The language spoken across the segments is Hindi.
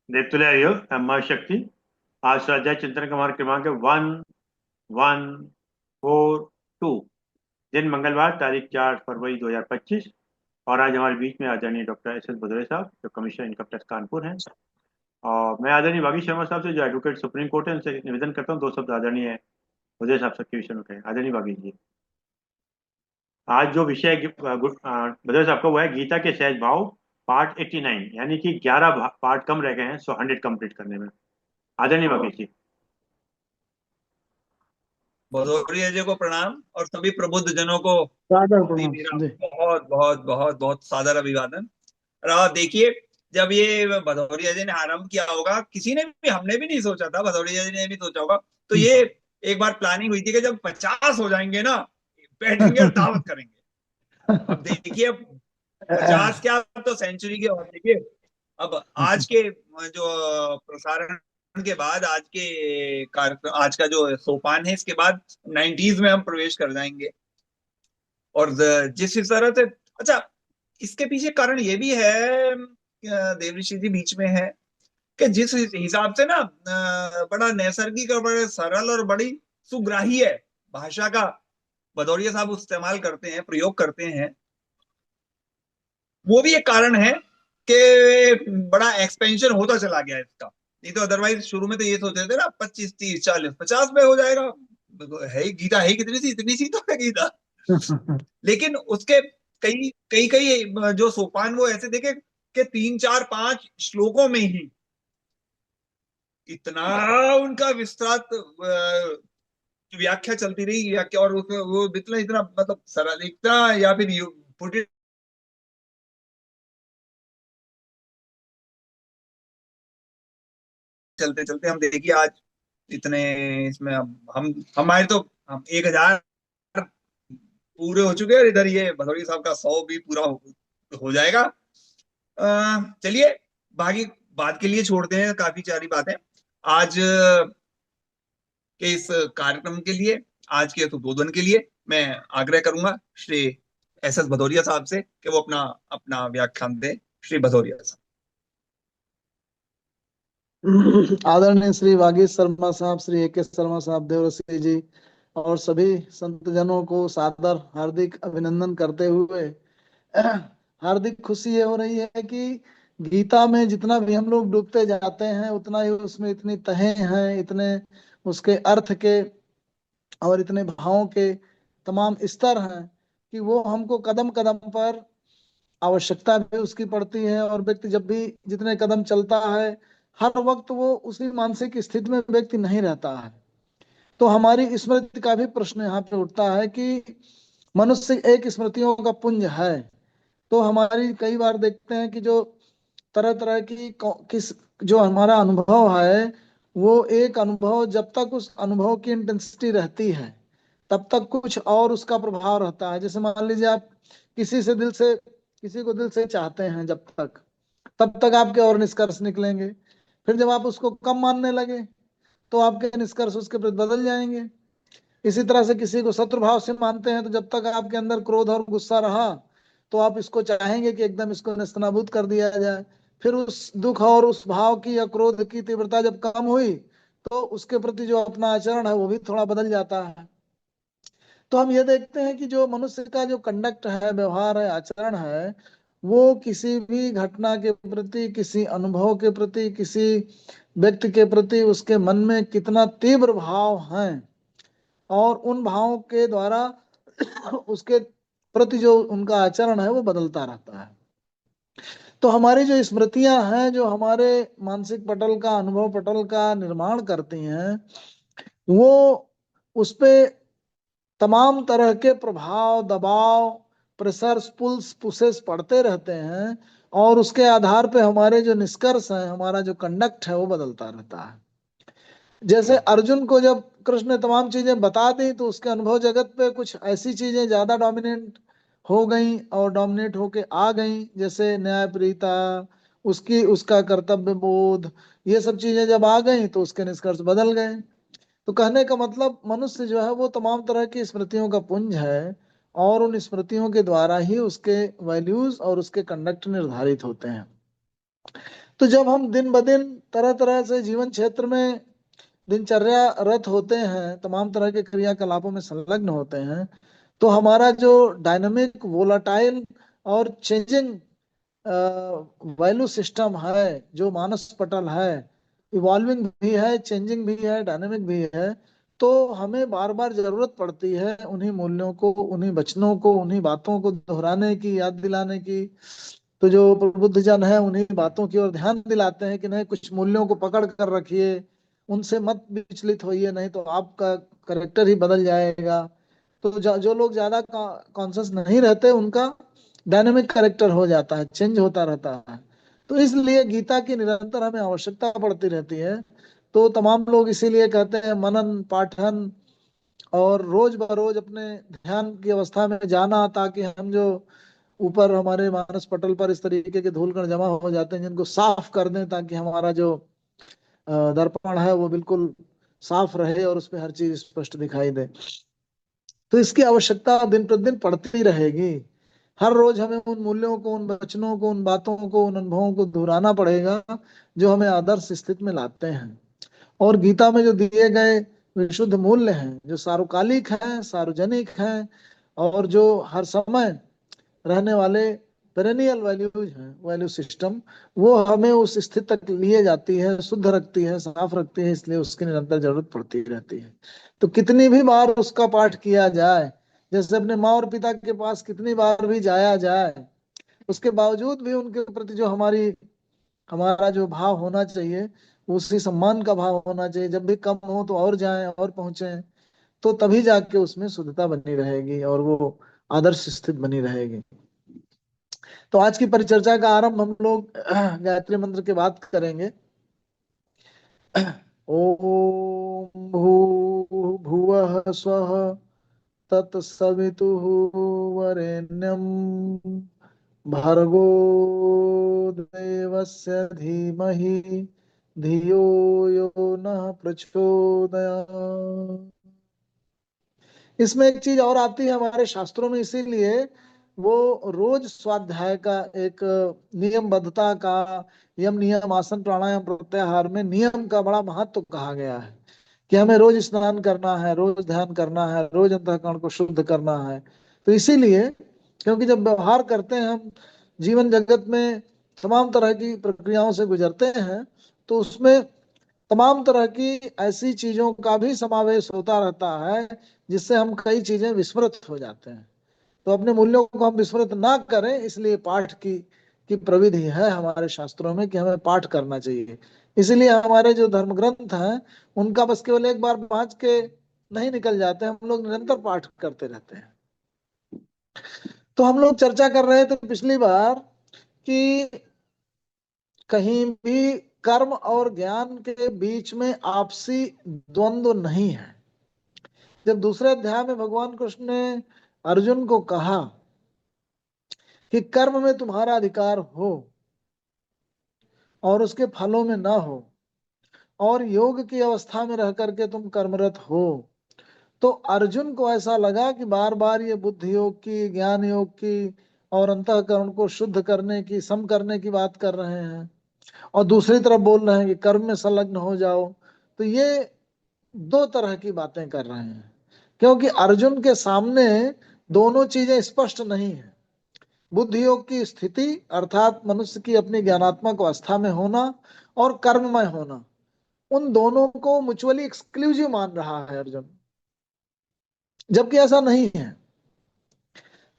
देवतुल्य योग अम्मा शक्ति। आज स्वाध्याय चिंतन का हमारा क्रमांक है 1142। दिन मंगलवार, तारीख 4 फरवरी 2025। और आज हमारे बीच में आदरणीय डॉक्टर एस एस भदौरे साहब, जो कमिश्नर इनकम टैक्स कानपुर हैं। और मैं आदरणीय बागी शर्मा साहब से, जो एडवोकेट सुप्रीम कोर्ट है, उनसे निवेदन करता हूँ दो शब्द आदरणीय भदौरे साहब सबके विषय में कहें। आदरणीय बागी जी, आज जो विषय भदौरे साहब का वो है गीता के सहज भाव, पार्ट 89, यानी कि 11 पार्ट कम रह गए हैं 100 कंप्लीट करने में। आदरणीय बागी जी। भदौरिया जी को प्रणाम और सभी प्रबुद्ध जनों को सादर भी प्रणाम मेरा जी। बहुत बहुत बहुत बहुत सादर अभिवादन। और आप देखिए, जब ये भदौरिया जी ने आरंभ किया होगा, किसी ने भी, हमने भी नहीं सोचा था, भदौरिया जी ने भी सोचा होगा, तो ये एक बार प्लानिंग हुई थी कि जब 50 हो जाएंगे ना, बैठेंगे और दावत करेंगे। अब देखिए, 50 क्या, अब तो सेंचुरी के बाद देखिए। अब आज के जो प्रसारण के बाद, आज के कार्यक्रम, आज का जो सोपान है, इसके बाद 90s में हम प्रवेश कर जाएंगे। और जिस इस तरह से, अच्छा, इसके पीछे कारण ये भी है, देवऋषि जी बीच में है, कि जिस हिसाब से ना बड़ा नैसर्गिक और बड़े सरल और बड़ी सुग्राही है भाषा का भदौरिया साहब इस्तेमाल करते हैं, प्रयोग करते हैं, वो भी एक कारण है कि बड़ा एक्सपेंशन होता चला गया इसका। नहीं तो अदरवाइज शुरू में तो ये सोच रहे थे ना, 25 30 40 50 में हो जाएगा। है गीता, है कितनी सी, इतनी सी तो है गीता। लेकिन उसके कई कई कई जो सोपान वो ऐसे देखे कि 3 4 5 श्लोकों में ही इतना उनका विस्तृत व्याख्या चलती रही, व्याख्या, और उसमें वो इतना इतना मतलब सरल, इतना, या फिर पुट इट, चलते चलते हम देखिए आज इतने इसमें, अब हम हमारे तो हम 1000 पूरे हो चुके हैं, और इधर ये भदौरिया साहब का 100 भी पूरा हो जाएगा। चलिए, बाकी बात के लिए छोड़ते हैं, काफी सारी बातें आज के इस कार्यक्रम के लिए, आज के उद्बोधन के लिए मैं आग्रह करूंगा श्री एस एस भदौरिया साहब से कि वो अपना अपना व्याख्यान दें। श्री भदौरिया साहब। आदरणीय श्री वागीश शर्मा साहब, श्री ए के शर्मा साहब, देवरसी जी और सभी संतजनों को सादर हार्दिक अभिनंदन करते हुए हार्दिक खुशी ये हो रही है कि गीता में जितना भी हम लोग डूबते जाते हैं, उतना ही उसमें इतनी तहें हैं, इतने उसके अर्थ के और इतने भावों के तमाम स्तर हैं कि वो हमको कदम कदम पर आवश्यकता भी उसकी पड़ती है। और व्यक्ति जब भी जितने कदम चलता है, हर वक्त वो उसी मानसिक स्थिति में व्यक्ति नहीं रहता है। तो हमारी स्मृति का भी प्रश्न यहाँ पे उठता है कि मनुष्य एक स्मृतियों का पुंज है। तो हमारी कई बार देखते हैं कि जो तरह तरह की किस जो हमारा अनुभव है, वो एक अनुभव जब तक उस अनुभव की इंटेंसिटी रहती है, तब तक कुछ और उसका प्रभाव रहता है। जैसे मान लीजिए आप किसी को दिल से चाहते हैं, जब तक तब तक आपके और निष्कर्ष निकलेंगे। फिर जब आप उसको कम मानने लगे, तो आपके निष्कर्ष उसके प्रति बदल जाएंगे। इसी तरह से किसी को शत्रु भाव से मानते हैं, तो जब तक आपके अंदर क्रोध और गुस्सा रहा, तो आप इसको चाहेंगे कि एकदम इसको नेस्तनाबूद कर दिया जाए। फिर उस दुख और उस भाव की या क्रोध की तीव्रता जब कम हुई, तो उसके प्रति जो अपना आचरण है वो भी थोड़ा बदल जाता है। तो हम ये देखते हैं कि जो मनुष्य का जो कंडक्ट है, व्यवहार है, आचरण है, वो किसी भी घटना के प्रति, किसी अनुभव के प्रति, किसी व्यक्ति के प्रति उसके मन में कितना तीव्र भाव है, और उन भावों के द्वारा उसके प्रति जो उनका आचरण है वो बदलता रहता है। तो हमारी जो स्मृतियां हैं, जो हमारे मानसिक पटल का, अनुभव पटल का निर्माण करती हैं, वो उस पे तमाम तरह के प्रभाव, दबाव, प्रेशर्स, पुल्स, पुशेस पड़ते रहते हैं। और उसके आधार पे हमारे जो निष्कर्ष हैं, हमारा जो कंडक्ट है वो बदलता रहता है। जैसे अर्जुन को जब कृष्ण ने तमाम चीजें बता दी, तो उसके अनुभव जगत पे कुछ ऐसी चीजें ज्यादा डोमिनेंट हो गई और डोमिनेट होके आ गई, जैसे न्यायप्रियता, उसकी उसका कर्तव्य बोध, ये सब चीजें जब आ गई तो उसके निष्कर्ष बदल गए। तो कहने का मतलब, मनुष्य जो है वो तमाम तरह की स्मृतियों का पुंज है, और उन स्मृतियों के द्वारा ही उसके वैल्यूज और उसके कंडक्ट निर्धारित होते हैं। तो जब हम दिन ब दिन तरह तरह से जीवन क्षेत्र में दिनचर्या रत होते हैं, तमाम तरह के क्रियाकलापों में संलग्न होते हैं, तो हमारा जो डायनामिक, वोलाटाइल और चेंजिंग वैल्यू सिस्टम है, जो मानस पटल है, इवॉल्विंग भी है, चेंजिंग भी है, डायनेमिक भी है, तो हमें बार बार जरूरत पड़ती है उन्हीं मूल्यों को, उन्हीं वचनों को, उन्हीं बातों को दोहराने की, याद दिलाने की। तो जो प्रबुद्ध जन है उन्हीं बातों की ओर ध्यान दिलाते हैं कि नहीं, कुछ मूल्यों को पकड़ कर रखिए, उनसे मत विचलित होइए, नहीं तो आपका करेक्टर ही बदल जाएगा। तो जो लोग ज्यादा कॉन्शियस नहीं रहते, उनका डायनेमिक करेक्टर हो जाता है, चेंज होता रहता है। तो इसलिए गीता की निरंतर हमें आवश्यकता पड़ती रहती है। तो तमाम लोग इसीलिए कहते हैं मनन पाठन और रोज बरोज अपने ध्यान की अवस्था में जाना, ताकि हम जो ऊपर हमारे मानस पटल पर इस तरीके के धूल कण जमा हो जाते हैं, जिनको साफ कर दें, ताकि हमारा जो दर्पण है वो बिल्कुल साफ रहे और उसमें हर चीज स्पष्ट दिखाई दे। तो इसकी आवश्यकता दिन प्रतिदिन पड़ती रहेगी। हर रोज हमें उन मूल्यों को, उन वचनों को, उन बातों को, उन अनुभवों को दोहराना पड़ेगा जो हमें आदर्श स्थिति में लाते हैं। और गीता में जो दिए गए विशुद्ध मूल्य हैं, जो सार्वकालिक हैं, सार्वजनिक हैं, और जो हर समय रहने वाले पेरेनियल वैल्यूज हैं, वैल्यू सिस्टम, वो हमें उस स्थिति तक लिए जाती है, शुद्ध रखती है, साफ रखती है, इसलिए उसकी निरंतर जरूरत पड़ती रहती है। तो कितनी भी बार उसका पाठ किया जाए, जैसे अपने माँ और पिता के पास कितनी बार भी जाया जाए, उसके बावजूद भी उनके प्रति जो हमारा जो भाव होना चाहिए, उसी सम्मान का भाव होना चाहिए। जब भी कम हो तो और जाएं और पहुंचे, तो तभी जाके उसमें शुद्धता बनी रहेगी और वो आदर्श स्थिति बनी रहेगी। तो आज की परिचर्चा का आरंभ हम लोग गायत्री मंत्र के बाद करेंगे। ओम भूर्भुवः स्वः तत्सवितुः वरेण्यं भर्गो देवस्य धीमहि धियो यो नः प्रचोदयात्। इसमें एक चीज और आती है हमारे शास्त्रों में, इसीलिए वो रोज स्वाध्याय का एक नियमबद्धता का, यम नियम आसन प्राणायाम प्रत्याहार में नियम का बड़ा महत्व कहा गया है कि हमें रोज स्नान करना है, रोज ध्यान करना है, रोज अंतःकरण को शुद्ध करना है। तो इसीलिए, क्योंकि जब व्यवहार करते हैं हम, जीवन जगत में तमाम तरह की प्रक्रियाओं से गुजरते हैं, तो उसमें तमाम तरह की ऐसी चीजों का भी समावेश होता रहता है जिससे हम कई चीजें विस्मृत हो जाते हैं। तो अपने मूल्यों को हम विस्मृत ना करें, इसलिए पाठ की प्रविधि है हमारे शास्त्रों में कि हमें पाठ करना चाहिए। इसलिए हमारे जो धर्म ग्रंथ हैं, उनका बस केवल एक बार बाँच के नहीं निकल जाते, हम लोग निरंतर पाठ करते रहते हैं। तो हम लोग चर्चा कर रहे थे पिछली बार कि कहीं भी कर्म और ज्ञान के बीच में आपसी द्वंद्व नहीं है। जब दूसरे अध्याय में भगवान कृष्ण ने अर्जुन को कहा कि कर्म में तुम्हारा अधिकार हो और उसके फलों में ना हो, और योग की अवस्था में रह करके तुम कर्मरत हो, तो अर्जुन को ऐसा लगा कि बार बार ये बुद्धि योग की, ज्ञान योग की और अंतःकरण को शुद्ध करने की, सम करने की बात कर रहे हैं, और दूसरी तरफ बोल रहे हैं कि कर्म में संलग्न हो जाओ। तो ये दो तरह की बातें कर रहे हैं, क्योंकि अर्जुन के सामने दोनों चीजें स्पष्ट नहीं है। बुद्धि योग की स्थिति अर्थात मनुष्य की अपनी ज्ञानात्मक अवस्था में होना और कर्ममय होना, उन दोनों को म्यूचुअली एक्सक्लूसिव मान रहा है अर्जुन, जबकि ऐसा नहीं है।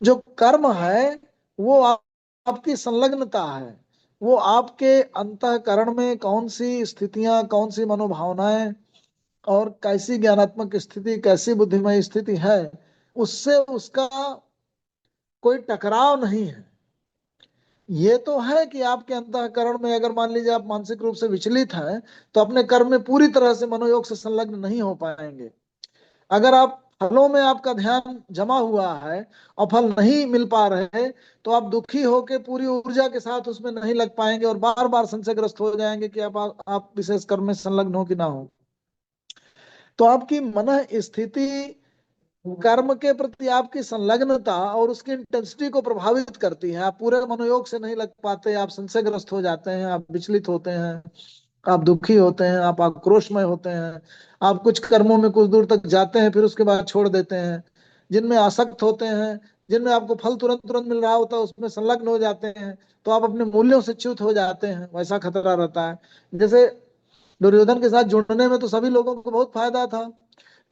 जो कर्म है वो आपकी संलग्नता है, वो आपके अंतःकरण में कौन सी स्थितियां, कौन सी मनोभावनाएं और कैसी ज्ञानात्मक स्थिति, कैसी बुद्धिमय स्थिति है, उससे उसका कोई टकराव नहीं है। ये तो है कि आपके अंतःकरण में अगर मान लीजिए आप मानसिक रूप से विचलित हैं, तो अपने कर्म में पूरी तरह से मनोयोग से संलग्न नहीं हो पाएंगे। अगर आप फलों में आपका ध्यान जमा हुआ है और फल नहीं मिल पा रहे, तो आप दुखी होकर पूरी ऊर्जा के साथ उसमें नहीं लग पाएंगे और बार बार संशयग्रस्त हो जाएंगे कि आप विशेष कर्म में संलग्न हो कि ना हो। तो आपकी मन स्थिति कर्म के प्रति आपकी संलग्नता और उसकी इंटेंसिटी को प्रभावित करती है। आप पूरे मनोयोग से नहीं लग पाते, आप संशयग्रस्त हो जाते हैं, आप विचलित होते हैं, आप दुखी होते हैं, आप आक्रोशमय होते हैं, आप कुछ कर्मों में कुछ दूर तक जाते हैं फिर उसके बाद छोड़ देते हैं, जिनमें आसक्त होते हैं, जिनमें आपको फल तुरंत तुरंत मिल रहा होता है उसमें संलग्न हो जाते हैं, तो आप अपने मूल्यों से च्युत हो जाते हैं, वैसा खतरा रहता है। जैसे दुर्योधन के साथ जुड़ने में तो सभी लोगों को बहुत फायदा था,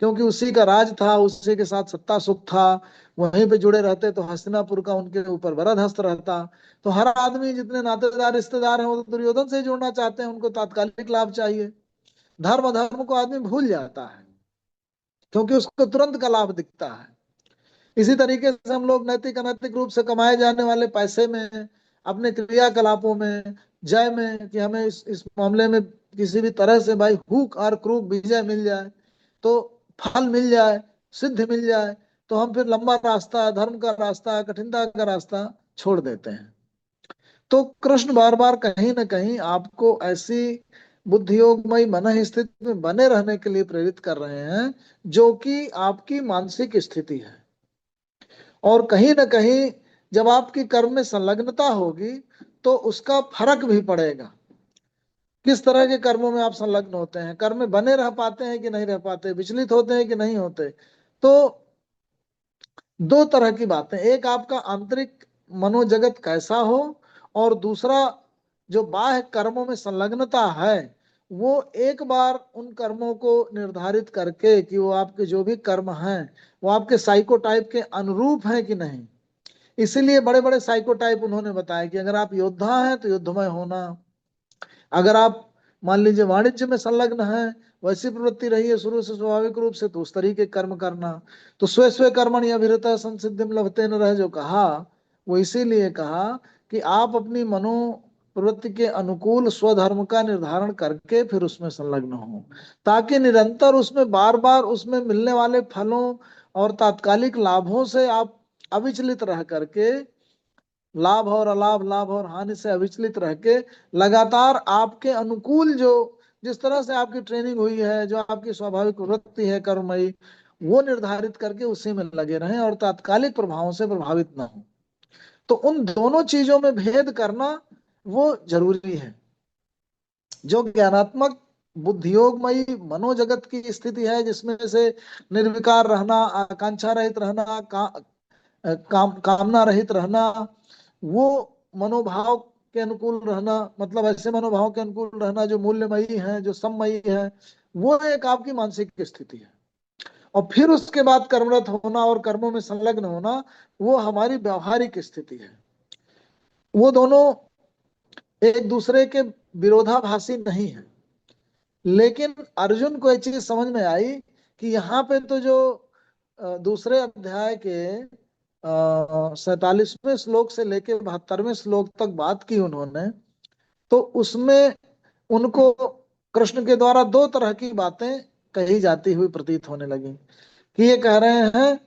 क्योंकि उसी का राज था, उसी के साथ सत्ता सुख था, वहीं पे जुड़े रहते तो हस्तिनापुर का उनके ऊपर वरद हस्त रहता। तो हर आदमी जितने नातेदार रिश्तेदार हैं वो तो दुर्योधन से ही जुड़ना चाहते हैं, उनको तात्कालिक लाभ चाहिए। धर्म धर्म को आदमी भूल जाता है क्योंकि उसको तुरंत का लाभ दिखता है। इसी तरीके से हम लोग नैतिक अनैतिक रूप से कमाए जाने वाले पैसे में, अपने क्रियाकलापों में, जय में, कि हमें इस मामले में किसी भी तरह से भाई हुक और क्रूक विजय मिल जाए, तो फल मिल जाए, सिद्ध मिल जाए, तो हम फिर लंबा रास्ता, धर्म का रास्ता, कठिनता का रास्ता छोड़ देते हैं। तो कृष्ण बार बार कहीं ना कहीं आपको ऐसी बुद्धियोगमयी मन स्थिति में बने रहने के लिए प्रेरित कर रहे हैं जो कि आपकी मानसिक स्थिति है। और कहीं ना कहीं जब आपकी कर्म में संलग्नता होगी तो उसका फर्क भी पड़ेगा। किस तरह के कर्मों में आप संलग्न होते हैं, कर्म में बने रह पाते हैं कि नहीं रह पाते, विचलित होते हैं कि नहीं होते। तो दो तरह की बातें, एक आपका आंतरिक मनोजगत कैसा हो, और दूसरा जो बाह्य कर्मों में संलग्नता है वो एक बार उन कर्मों को निर्धारित करके कि वो आपके जो भी कर्म हैं वो आपके साइकोटाइप के अनुरूप हैं कि नहीं। इसीलिए बड़े बड़े साइकोटाइप उन्होंने बताया कि अगर आप योद्धा हैं तो युद्धमय होना, अगर आप मान लीजिए वाणिज्य में संलग्न है, वैसी प्रवृत्ति रही है शुरू से स्वाभाविक रूप से, तो उस तरीके कर्म करना। तो स्वे स्वे कर्मणि अभिरता संसिद्धिम लभते न रह जो कहा, वो इसीलिए कहा कि आप अपनी मनो प्रवृत्ति के अनुकूल स्वधर्म का निर्धारण करके फिर उसमें संलग्न हो, ताकि निरंतर उसमें बार बार उसमें मिलने वाले फलों और तात्कालिक लाभों से आप अविचलित रह करके, लाभ और अलाभ, लाभ और हानि से अविचलित रह के लगातार आपके अनुकूल जो जिस तरह से आपकी ट्रेनिंग हुई है, जो आपकी स्वाभाविक वृत्ति है कर्ममयी, वो निर्धारित करके उसी में लगे रहें और तात्कालिक प्रभावों से प्रभावित ना हो। तो उन दोनों चीजों में भेद करना वो जरूरी है। जो ज्ञानात्मक बुद्धियोगमयी मनोजगत की स्थिति है जिसमें से निर्विकार रहना, आकांक्षा रहित रहना, कामना रहित रहना, वो मनोभाव के अनुकूल रहना, मतलब ऐसे मनोभाव के अनुकूल रहना जो मूल्यमयी है, जो सममयी है, वो एक आपकी मानसिक स्थिति है। और फिर उसके बाद कर्मरत होना और कर्मों में संलग्न होना वो हमारी व्यवहारिक स्थिति है। वो दोनों एक दूसरे के विरोधाभासी नहीं है। लेकिन अर्जुन को एक चीज समझ में आई कि यहाँ पे तो जो दूसरे अध्याय के 47वें श्लोक से लेकर 72वें श्लोक तक बात की उन्होंने, तो उसमें उनको कृष्ण के द्वारा दो तरह की बातें कही जाती हुई प्रतीत होने लगी। कि ये कह रहे हैं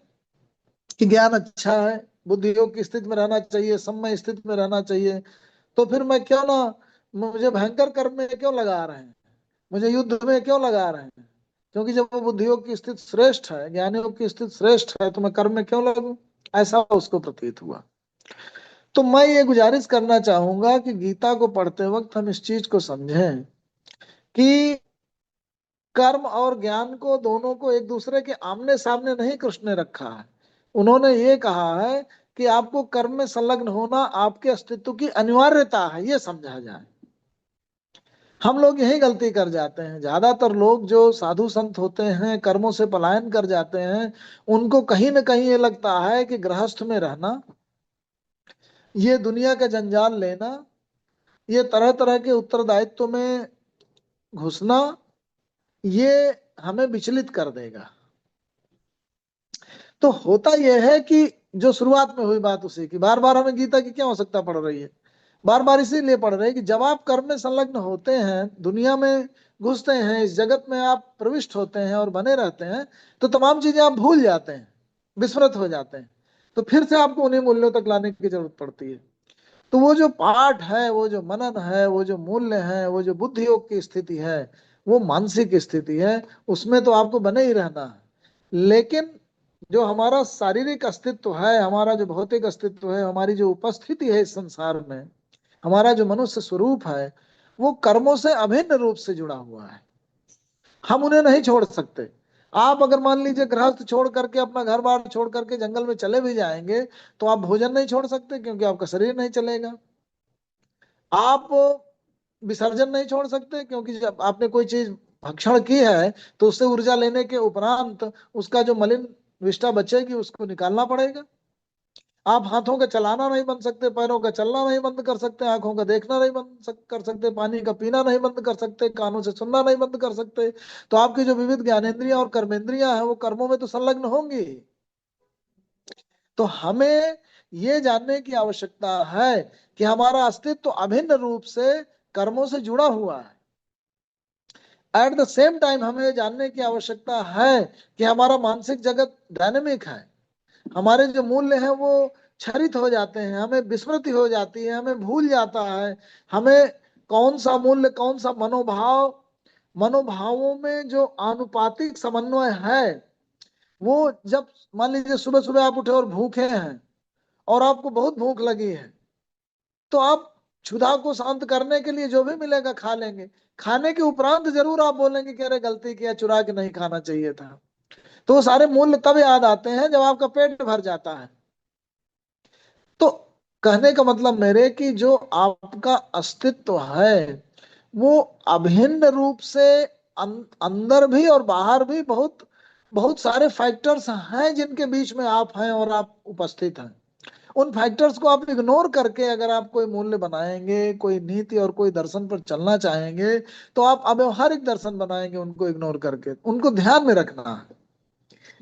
कि ज्ञान अच्छा है, बुद्धि योग की स्थिति में रहना चाहिए, सम्मय स्थिति में रहना चाहिए, तो फिर मैं क्यों ना, मुझे भयंकर कर्म में क्यों लगा रहे हैं, मुझे युद्ध में क्यों लगा रहे हैं, क्योंकि जब वो बुद्धि योग की स्थिति श्रेष्ठ है, ज्ञान योग की स्थिति श्रेष्ठ है, तो मैं कर्म में क्यों लगूं, ऐसा उसको प्रतीत हुआ। तो मैं ये गुजारिश करना चाहूंगा कि गीता को पढ़ते वक्त हम इस चीज को समझें कि कर्म और ज्ञान को दोनों को एक दूसरे के आमने सामने नहीं कृष्ण ने रखा है। उन्होंने ये कहा है कि आपको कर्म में संलग्न होना आपके अस्तित्व की अनिवार्यता है, ये समझा जाए। हम लोग यही गलती कर जाते हैं, ज्यादातर लोग जो साधु संत होते हैं, कर्मों से पलायन कर जाते हैं, उनको कहीं ना कहीं ये लगता है कि गृहस्थ में रहना, ये दुनिया का जंजाल लेना, ये तरह तरह के उत्तरदायित्व में घुसना, ये हमें विचलित कर देगा। तो होता यह है कि जो शुरुआत में हुई बात उसी की, बार बार हमें गीता की क्या आवश्यकता पड़ रही है, बार बार इसीलिए पढ़ रहे हैं कि जब आप कर्म में संलग्न होते हैं, दुनिया में घुसते हैं, इस जगत में आप प्रविष्ट होते हैं और बने रहते हैं, तो तमाम चीजें आप भूल जाते हैं, विस्मृत हो जाते हैं। तो फिर से आपको उन्हीं मूल्यों तक लाने की जरूरत पड़ती है। तो वो जो पाठ है, वो जो मनन है, वो जो मूल्य है, वो जो बुद्धि योग की स्थिति है, वो मानसिक स्थिति है, उसमें तो आपको बने ही रहना है। लेकिन जो हमारा शारीरिक अस्तित्व है, हमारा जो भौतिक अस्तित्व है, हमारी जो उपस्थिति है इस संसार में, हमारा जो मनुष्य स्वरूप है, वो कर्मों से अभिन्न रूप से जुड़ा हुआ है। हम उन्हें नहीं छोड़ सकते। आप अगर मान लीजिए गृहस्थ छोड़ करके, अपना घर बार छोड़ करके जंगल में चले भी जाएंगे, तो आप भोजन नहीं छोड़ सकते, क्योंकि आपका शरीर नहीं चलेगा। आप विसर्जन नहीं छोड़ सकते, क्योंकि जब आपने कोई चीज भक्षण की है, तो उससे ऊर्जा लेने के उपरांत उसका जो मलिन विष्ठा बचेगी उसको निकालना पड़ेगा। आप हाथों का चलाना नहीं बंद सकते, पैरों का चलना नहीं बंद कर सकते, आंखों का देखना नहीं कर सकते, पानी का पीना नहीं बंद कर सकते, कानों से सुनना नहीं बंद कर सकते। तो आपकी जो विविध ज्ञानेंद्रियां और कर्मेंद्रियां हैं, वो कर्मों में तो संलग्न होंगी। तो हमें ये जानने की आवश्यकता है कि हमारा अस्तित्व तो अभिन्न रूप से कर्मों से जुड़ा हुआ है। एट द सेम टाइम हमें जानने की आवश्यकता है कि हमारा मानसिक जगत डायनेमिक है। हमारे जो मूल्य हैं वो क्षरित हो जाते हैं, हमें विस्मृति हो जाती है, हमें भूल जाता है। हमें कौन सा मूल्य, कौन सा मनोभाव, मनोभावों में जो आनुपातिक समन्वय है, वो जब मान लीजिए सुबह सुबह आप उठे और भूखे हैं और आपको बहुत भूख लगी है, तो आप क्षुधा को शांत करने के लिए जो भी मिलेगा खा लेंगे। खाने के उपरांत जरूर आप बोलेंगे कि अरे गलती किया, चुरा के नहीं खाना चाहिए था। तो वो सारे मूल्य तब याद आते हैं जब आपका पेट भर जाता है। तो कहने का मतलब मेरे कि जो आपका अस्तित्व है, वो अभिन्न रूप से अंदर भी और बाहर भी बहुत बहुत सारे फैक्टर्स हैं जिनके बीच में आप हैं और आप उपस्थित हैं। उन फैक्टर्स को आप इग्नोर करके अगर आप कोई मूल्य बनाएंगे, कोई नीति और कोई दर्शन पर चलना चाहेंगे, तो आप अव्यवहारिक दर्शन बनाएंगे उनको इग्नोर करके। उनको ध्यान में रखना है,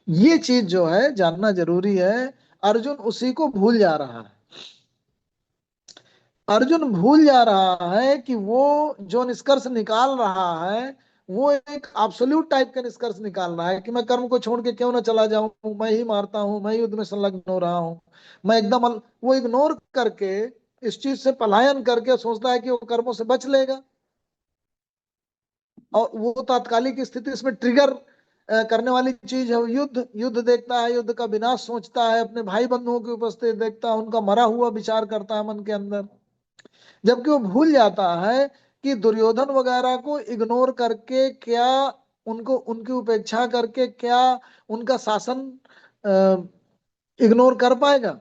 ये चीज जो है जानना जरूरी है। अर्जुन उसी को भूल जा रहा है। अर्जुन भूल जा रहा है कि वो जो निष्कर्ष निकाल रहा है, वो एक एब्सोल्यूट टाइप का निष्कर्ष निकाल रहा है कि मैं कर्म को छोड़ के क्यों ना चला जाऊं, मैं ही मारता हूं, मैं युद्ध में संलग्न हो रहा हूं। मैं एकदम वो इग्नोर करके, इस चीज से पलायन करके सोचता है कि वो कर्मों से बच लेगा। और वो तात्कालिक स्थिति इसमें ट्रिगर करने वाली चीज है। युद्ध युद्ध देखता है, युद्ध का विनाश सोचता है, अपने भाई बंधुओं की उपस्थिति देखता है, उनका मरा हुआ विचार करता है मन के अंदर। जबकि वो भूल जाता है कि दुर्योधन वगैरह को इग्नोर करके क्या, उनको उनकी उपेक्षा करके क्या उनका शासन इग्नोर कर पाएगा।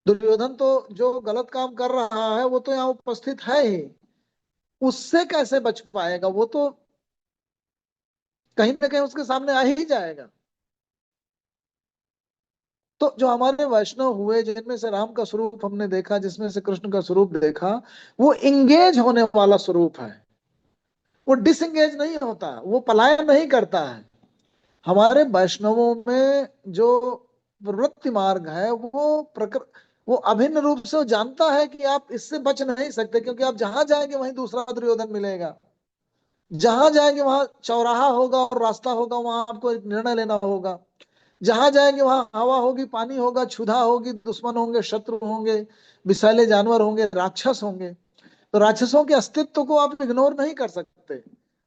दुर्योधन तो जो गलत काम कर रहा है वो तो यहाँ उपस्थित है ही, उससे कैसे बच पाएगा? वो तो कहीं ना कहीं उसके सामने आ ही जाएगा। तो जो हमारे वैष्णव हुए, जिनमें से राम का स्वरूप हमने देखा, जिसमें से कृष्ण का स्वरूप देखा, वो इंगेज होने वाला स्वरूप है। वो डिसएंगेज नहीं होता, वो पलायन नहीं करता है। हमारे वैष्णवों में जो प्रवृत्ति मार्ग है, वो अभिन्न रूप से वो जानता है कि आप इससे बच नहीं सकते, क्योंकि आप जहां जाएंगे वहीं दूसरा दुर्योधन मिलेगा। जहां जाएंगे वहां चौराहा होगा और रास्ता होगा, वहां आपको एक निर्णय लेना होगा। जहां जाएंगे वहां हवा होगी, पानी होगा, क्षुधा होगी, दुश्मन होंगे, शत्रु होंगे, विषैले जानवर होंगे, राक्षस होंगे। तो राक्षसों के अस्तित्व को आप इग्नोर नहीं कर सकते।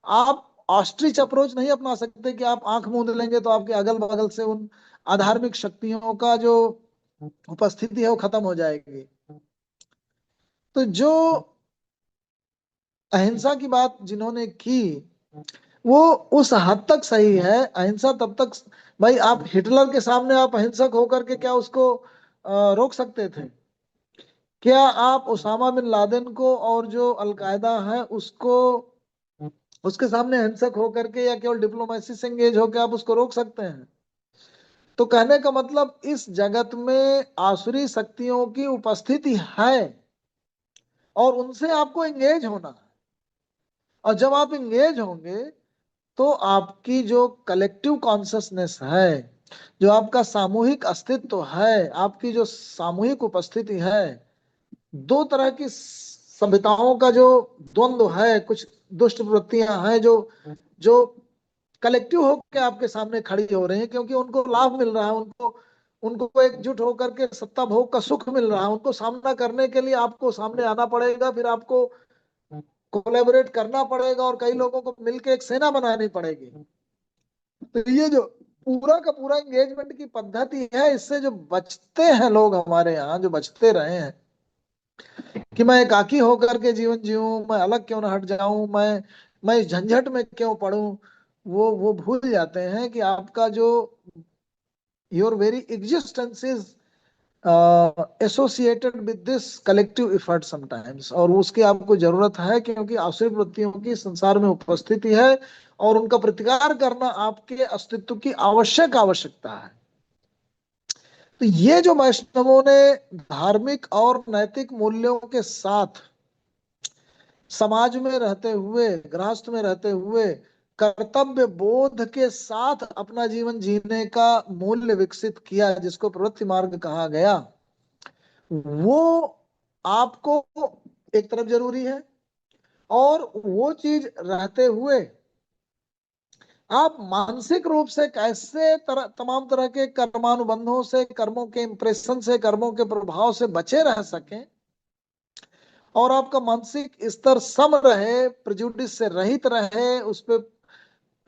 आप ऑस्ट्रिच अप्रोच नहीं अपना सकते कि आप आंख मूंद लेंगे तो आपके अगल बगल से उन अधार्मिक शक्तियों का जो उपस्थिति है वो खत्म हो जाएगी। तो जो अहिंसा की बात जिन्होंने की, वो उस हद तक सही है। अहिंसा तब तक, भाई आप हिटलर के सामने आप अहिंसक होकर के क्या उसको रोक सकते थे? क्या आप उसामा बिन लादेन को और जो अलकायदा है उसको, उसके सामने हिंसक होकर के या केवल डिप्लोमेसी से एंगेज होकर आप उसको रोक सकते हैं? तो कहने का मतलब इस जगत में आसुरी शक्तियों की उपस्थिति है और उनसे आपको एंगेज होना है। और जब आप एंगेज होंगे तो आपकी जो कलेक्टिव कॉन्शसनेस है, जो आपका सामूहिक अस्तित्व है, आपकी जो सामूहिक उपस्थिति है, दो तरह की सभ्यताओं का जो द्वंद्व है, कुछ दुष्ट प्रवृत्तियां हैं जो जो कलेक्टिव होकर आपके सामने खड़ी हो रही हैं, क्योंकि उनको लाभ मिल रहा है, उनको उनको एकजुट होकर के सत्ता भोग का सुख मिल रहा है। उनको सामना करने के लिए आपको सामने आना पड़ेगा, फिर आपको कोलैबोरेट करना पड़ेगा और कई लोगों को मिलकर एक सेना बनानी पड़ेगी। तो ये जो पूरा का पूरा एंगेजमेंट की पद्धति है, इससे जो बचते हैं लोग हमारे यहाँ, जो बचते रहे हैं कि मैं एकाकी होकर के जीवन जीऊं, मैं अलग क्यों ना हट जाऊं, मैं इस झंझट में क्यों पड़ूं, वो भूल जाते हैं कि आपका जो your very existence is associated with this collective effort sometimes, और उसकी आपको जरूरत है क्योंकि आसुरी वृत्तियों की संसार में उपस्थिति है और उनका प्रतिकार करना आपके अस्तित्व की आवश्यकता है। तो ये जो वैष्णवों ने धार्मिक और नैतिक मूल्यों के साथ समाज में रहते हुए, गृहस्थ में रहते हुए, कर्तव्य बोध के साथ अपना जीवन जीने का मूल्य विकसित किया, जिसको प्रवृत्ति मार्ग कहा गया, वो आपको एक तरफ जरूरी है। और वो चीज रहते हुए आप मानसिक रूप से कैसे तमाम तरह के कर्मानुबंधों से, कर्मों के इंप्रेशन से, कर्मों के प्रभाव से बचे रह सकें और आपका मानसिक स्तर सम रहे, प्रेजुडिस से रहित रहे, उस पे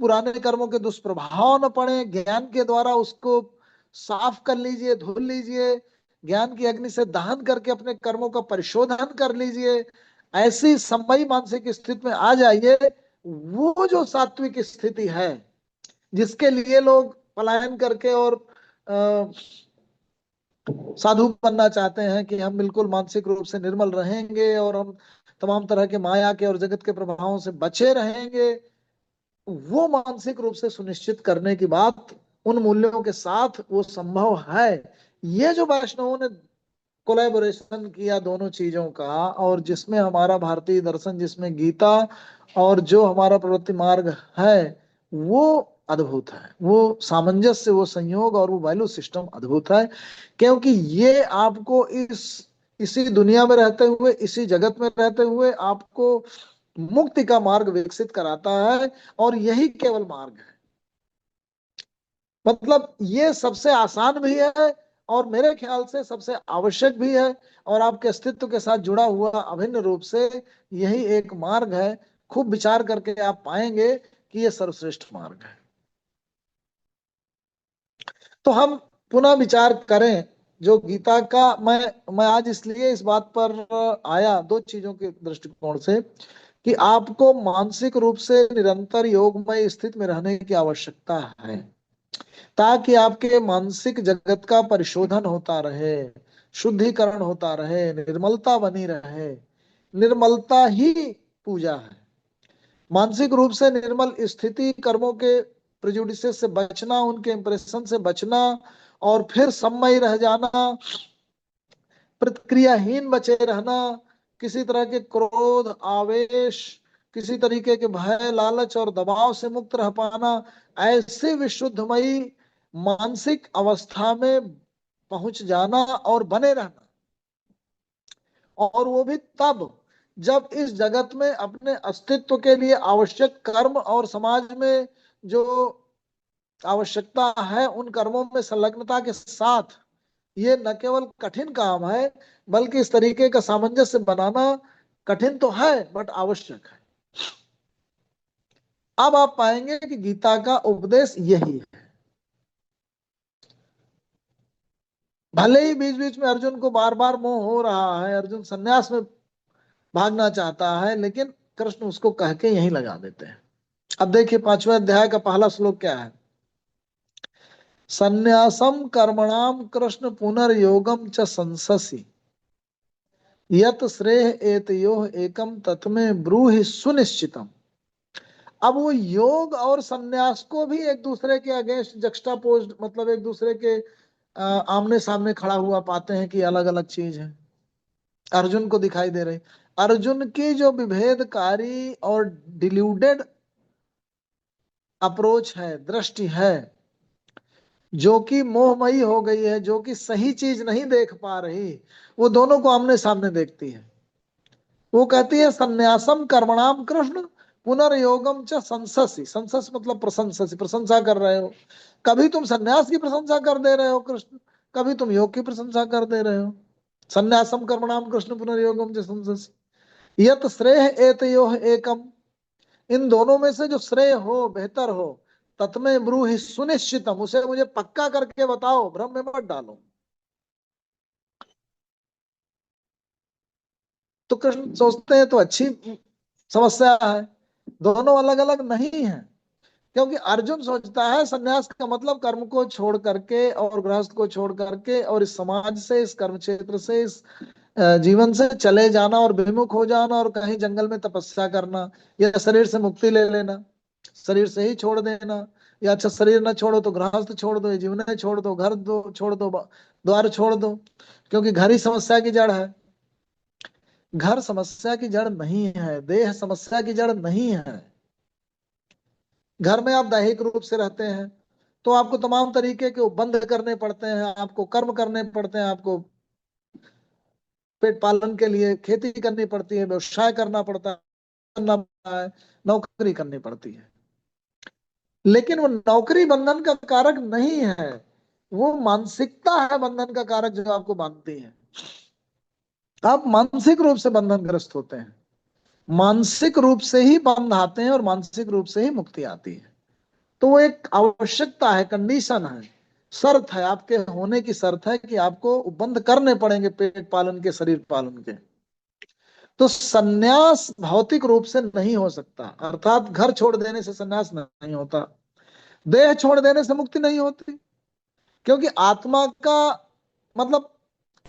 पुराने कर्मों के दुष्प्रभाव न पड़े, ज्ञान के द्वारा उसको साफ कर लीजिए, धुल लीजिए, ज्ञान की अग्नि से दहन करके अपने कर्मों का परिशोधन कर लीजिए, ऐसी सम्मयी मानसिक स्थिति में आ जाइए। वो जो सात्विक स्थिति है जिसके लिए लोग पलायन करके और साधु बनना चाहते हैं कि हम बिल्कुल मानसिक रूप से निर्मल रहेंगे और हम तमाम तरह के माया के और जगत के प्रभावों से बचे रहेंगे, वो मानसिक रूप से सुनिश्चित करने की बात उन मूल्यों के साथ वो संभव है। ये जो वैष्णवों ने कोलैबोरेशन किया दोनों चीजों का, और जिसमें हमारा भारतीय दर्शन, जिसमें गीता और जो हमारा प्रवृत्ति मार्ग है, वो अद्भुत है। वो सामंजस्य, वो संयोग और वो वैल्यू सिस्टम अद्भुत है, क्योंकि ये आपको इसी दुनिया में रहते हुए, इसी जगत में रहते हुए आपको मुक्ति का मार्ग विकसित कराता है। और यही केवल मार्ग है, मतलब ये सबसे आसान भी है और मेरे ख्याल से सबसे आवश्यक भी है, और आपके अस्तित्व के साथ जुड़ा हुआ अभिन्न रूप से यही एक मार्ग है। खूब विचार करके आप पाएंगे कि ये सर्वश्रेष्ठ मार्ग है। तो हम पुनः विचार करें जो गीता का, मैं आज इसलिए इस बात पर आया दो चीजों के दृष्टिकोण से, कि आपको मानसिक रूप से निरंतर योगमय स्थिति में रहने की आवश्यकता है, ताकि आपके मानसिक जगत का परिशोधन होता रहे, शुद्धिकरण होता रहे, निर्मलता बनी रहे। निर्मलता ही पूजा है। मानसिक रूप से निर्मल स्थिति, कर्मों के प्रेजुडिसेस से बचना, उनके इंप्रेशन से बचना, और फिर सम्मय रह जाना, प्रतिक्रियाहीन बचे रहना, किसी तरह के क्रोध, आवेश, किसी तरीके के भय, लालच और दबाव से मुक्त रह पाना, ऐसे विशुद्धमयी मानसिक अवस्था में पहुंच जाना और बने रहना। और वो भी तब जब इस जगत में अपने अस्तित्व के लिए आवश्यक कर्म और समाज में जो आवश्यकता है उन कर्मों में संलग्नता के साथ, ये न केवल कठिन काम है बल्कि इस तरीके का सामंजस्य बनाना कठिन तो है बट आवश्यक है। अब आप पाएंगे कि गीता का उपदेश यही है। भले ही बीच बीच में अर्जुन को बार बार मोह हो रहा है, अर्जुन संन्यास में भागना चाहता है, लेकिन कृष्ण उसको कह के यहीं लगा देते हैं। अब देखिए 5वें अध्याय का पहला श्लोक क्या है। संन्यासम कर्मणाम कृष्ण पुनर्योगम च संससि यत श्रेय एतयोः एकम तत्मे ब्रूहि सुनिश्चितम। अब वो योग और संन्यास को भी एक दूसरे के अगेंस्ट जक्स्टापोज्ड, मतलब एक दूसरे के आमने सामने खड़ा हुआ पाते हैं कि अलग अलग चीज है। अर्जुन को दिखाई दे रही, अर्जुन की जो विभेदकारी और डिल्यूडेड अप्रोच है, दृष्टि है, जो कि मोहमयी हो गई है, जो कि सही चीज नहीं देख पा रही, वो दोनों को आमने सामने देखती है। वो कहती है संन्यासम कर्मणाम कृष्ण पुनर्योगम च संससि। संसस मतलब प्रशंससि, प्रशंसा कर रहे हो। कभी तुम संन्यास की प्रशंसा कर दे रहे हो कृष्ण, कभी तुम योग की प्रशंसा कर दे रहे हो। संन्यासम कर्मणाम कृष्ण पुनर्योगम च संससि यत श्रेय एतयोः एकम। इन दोनों में से जो श्रेय हो, बेहतर हो, तत्में ब्रूहि सुनिश्चितम, उसे मुझे पक्का करके बताओ, भ्रम में मत डालो। तो कृष्ण सोचते हैं तो अच्छी समस्या है, दोनों अलग अलग नहीं है। क्योंकि अर्जुन सोचता है संन्यास का मतलब कर्म को छोड़ करके और गृहस्थ को छोड़ करके और इस समाज से, इस कर्म क्षेत्र से, इस जीवन से चले जाना और विमुख हो जाना और कहीं जंगल में तपस्या करना, या शरीर से मुक्ति ले लेना, शरीर से ही छोड़ देना, या अच्छा शरीर न छोड़ो तो गृहस्थ छोड़ दो, जीवन छोड़ दो, घर दो छोड़ दो, द्वार छोड़ दो। क्योंकि घर ही समस्या की जड़ है। घर समस्या की जड़ नहीं है, देह समस्या की जड़ नहीं है। घर में आप दैहिक रूप से रहते हैं तो आपको तमाम तरीके के उपबंध करने पड़ते हैं, आपको कर्म करने पड़ते हैं, आपको पेट पालन के लिए खेती करनी पड़ती है, व्यवसाय करना पड़ता है, करना पड़ता है, नौकरी करनी पड़ती है। लेकिन वो नौकरी बंधन का कारक नहीं है, वो मानसिकता है बंधन का कारक जो आपको बांधती है। आप मानसिक रूप से बंधनग्रस्त होते हैं, मानसिक रूप से ही बंध आते हैं और मानसिक रूप से ही मुक्ति आती है। तो वो एक आवश्यकता है, कंडीशन है, शर्त है, आपके होने की शर्त है कि आपको उपबंध करने पड़ेंगे पेट पालन के, शरीर पालन के। तो सन्यास भौतिक रूप से नहीं हो सकता, अर्थात घर छोड़ देने से सन्यास नहीं होता, देह छोड़ देने से मुक्ति नहीं होती। क्योंकि आत्मा का मतलब,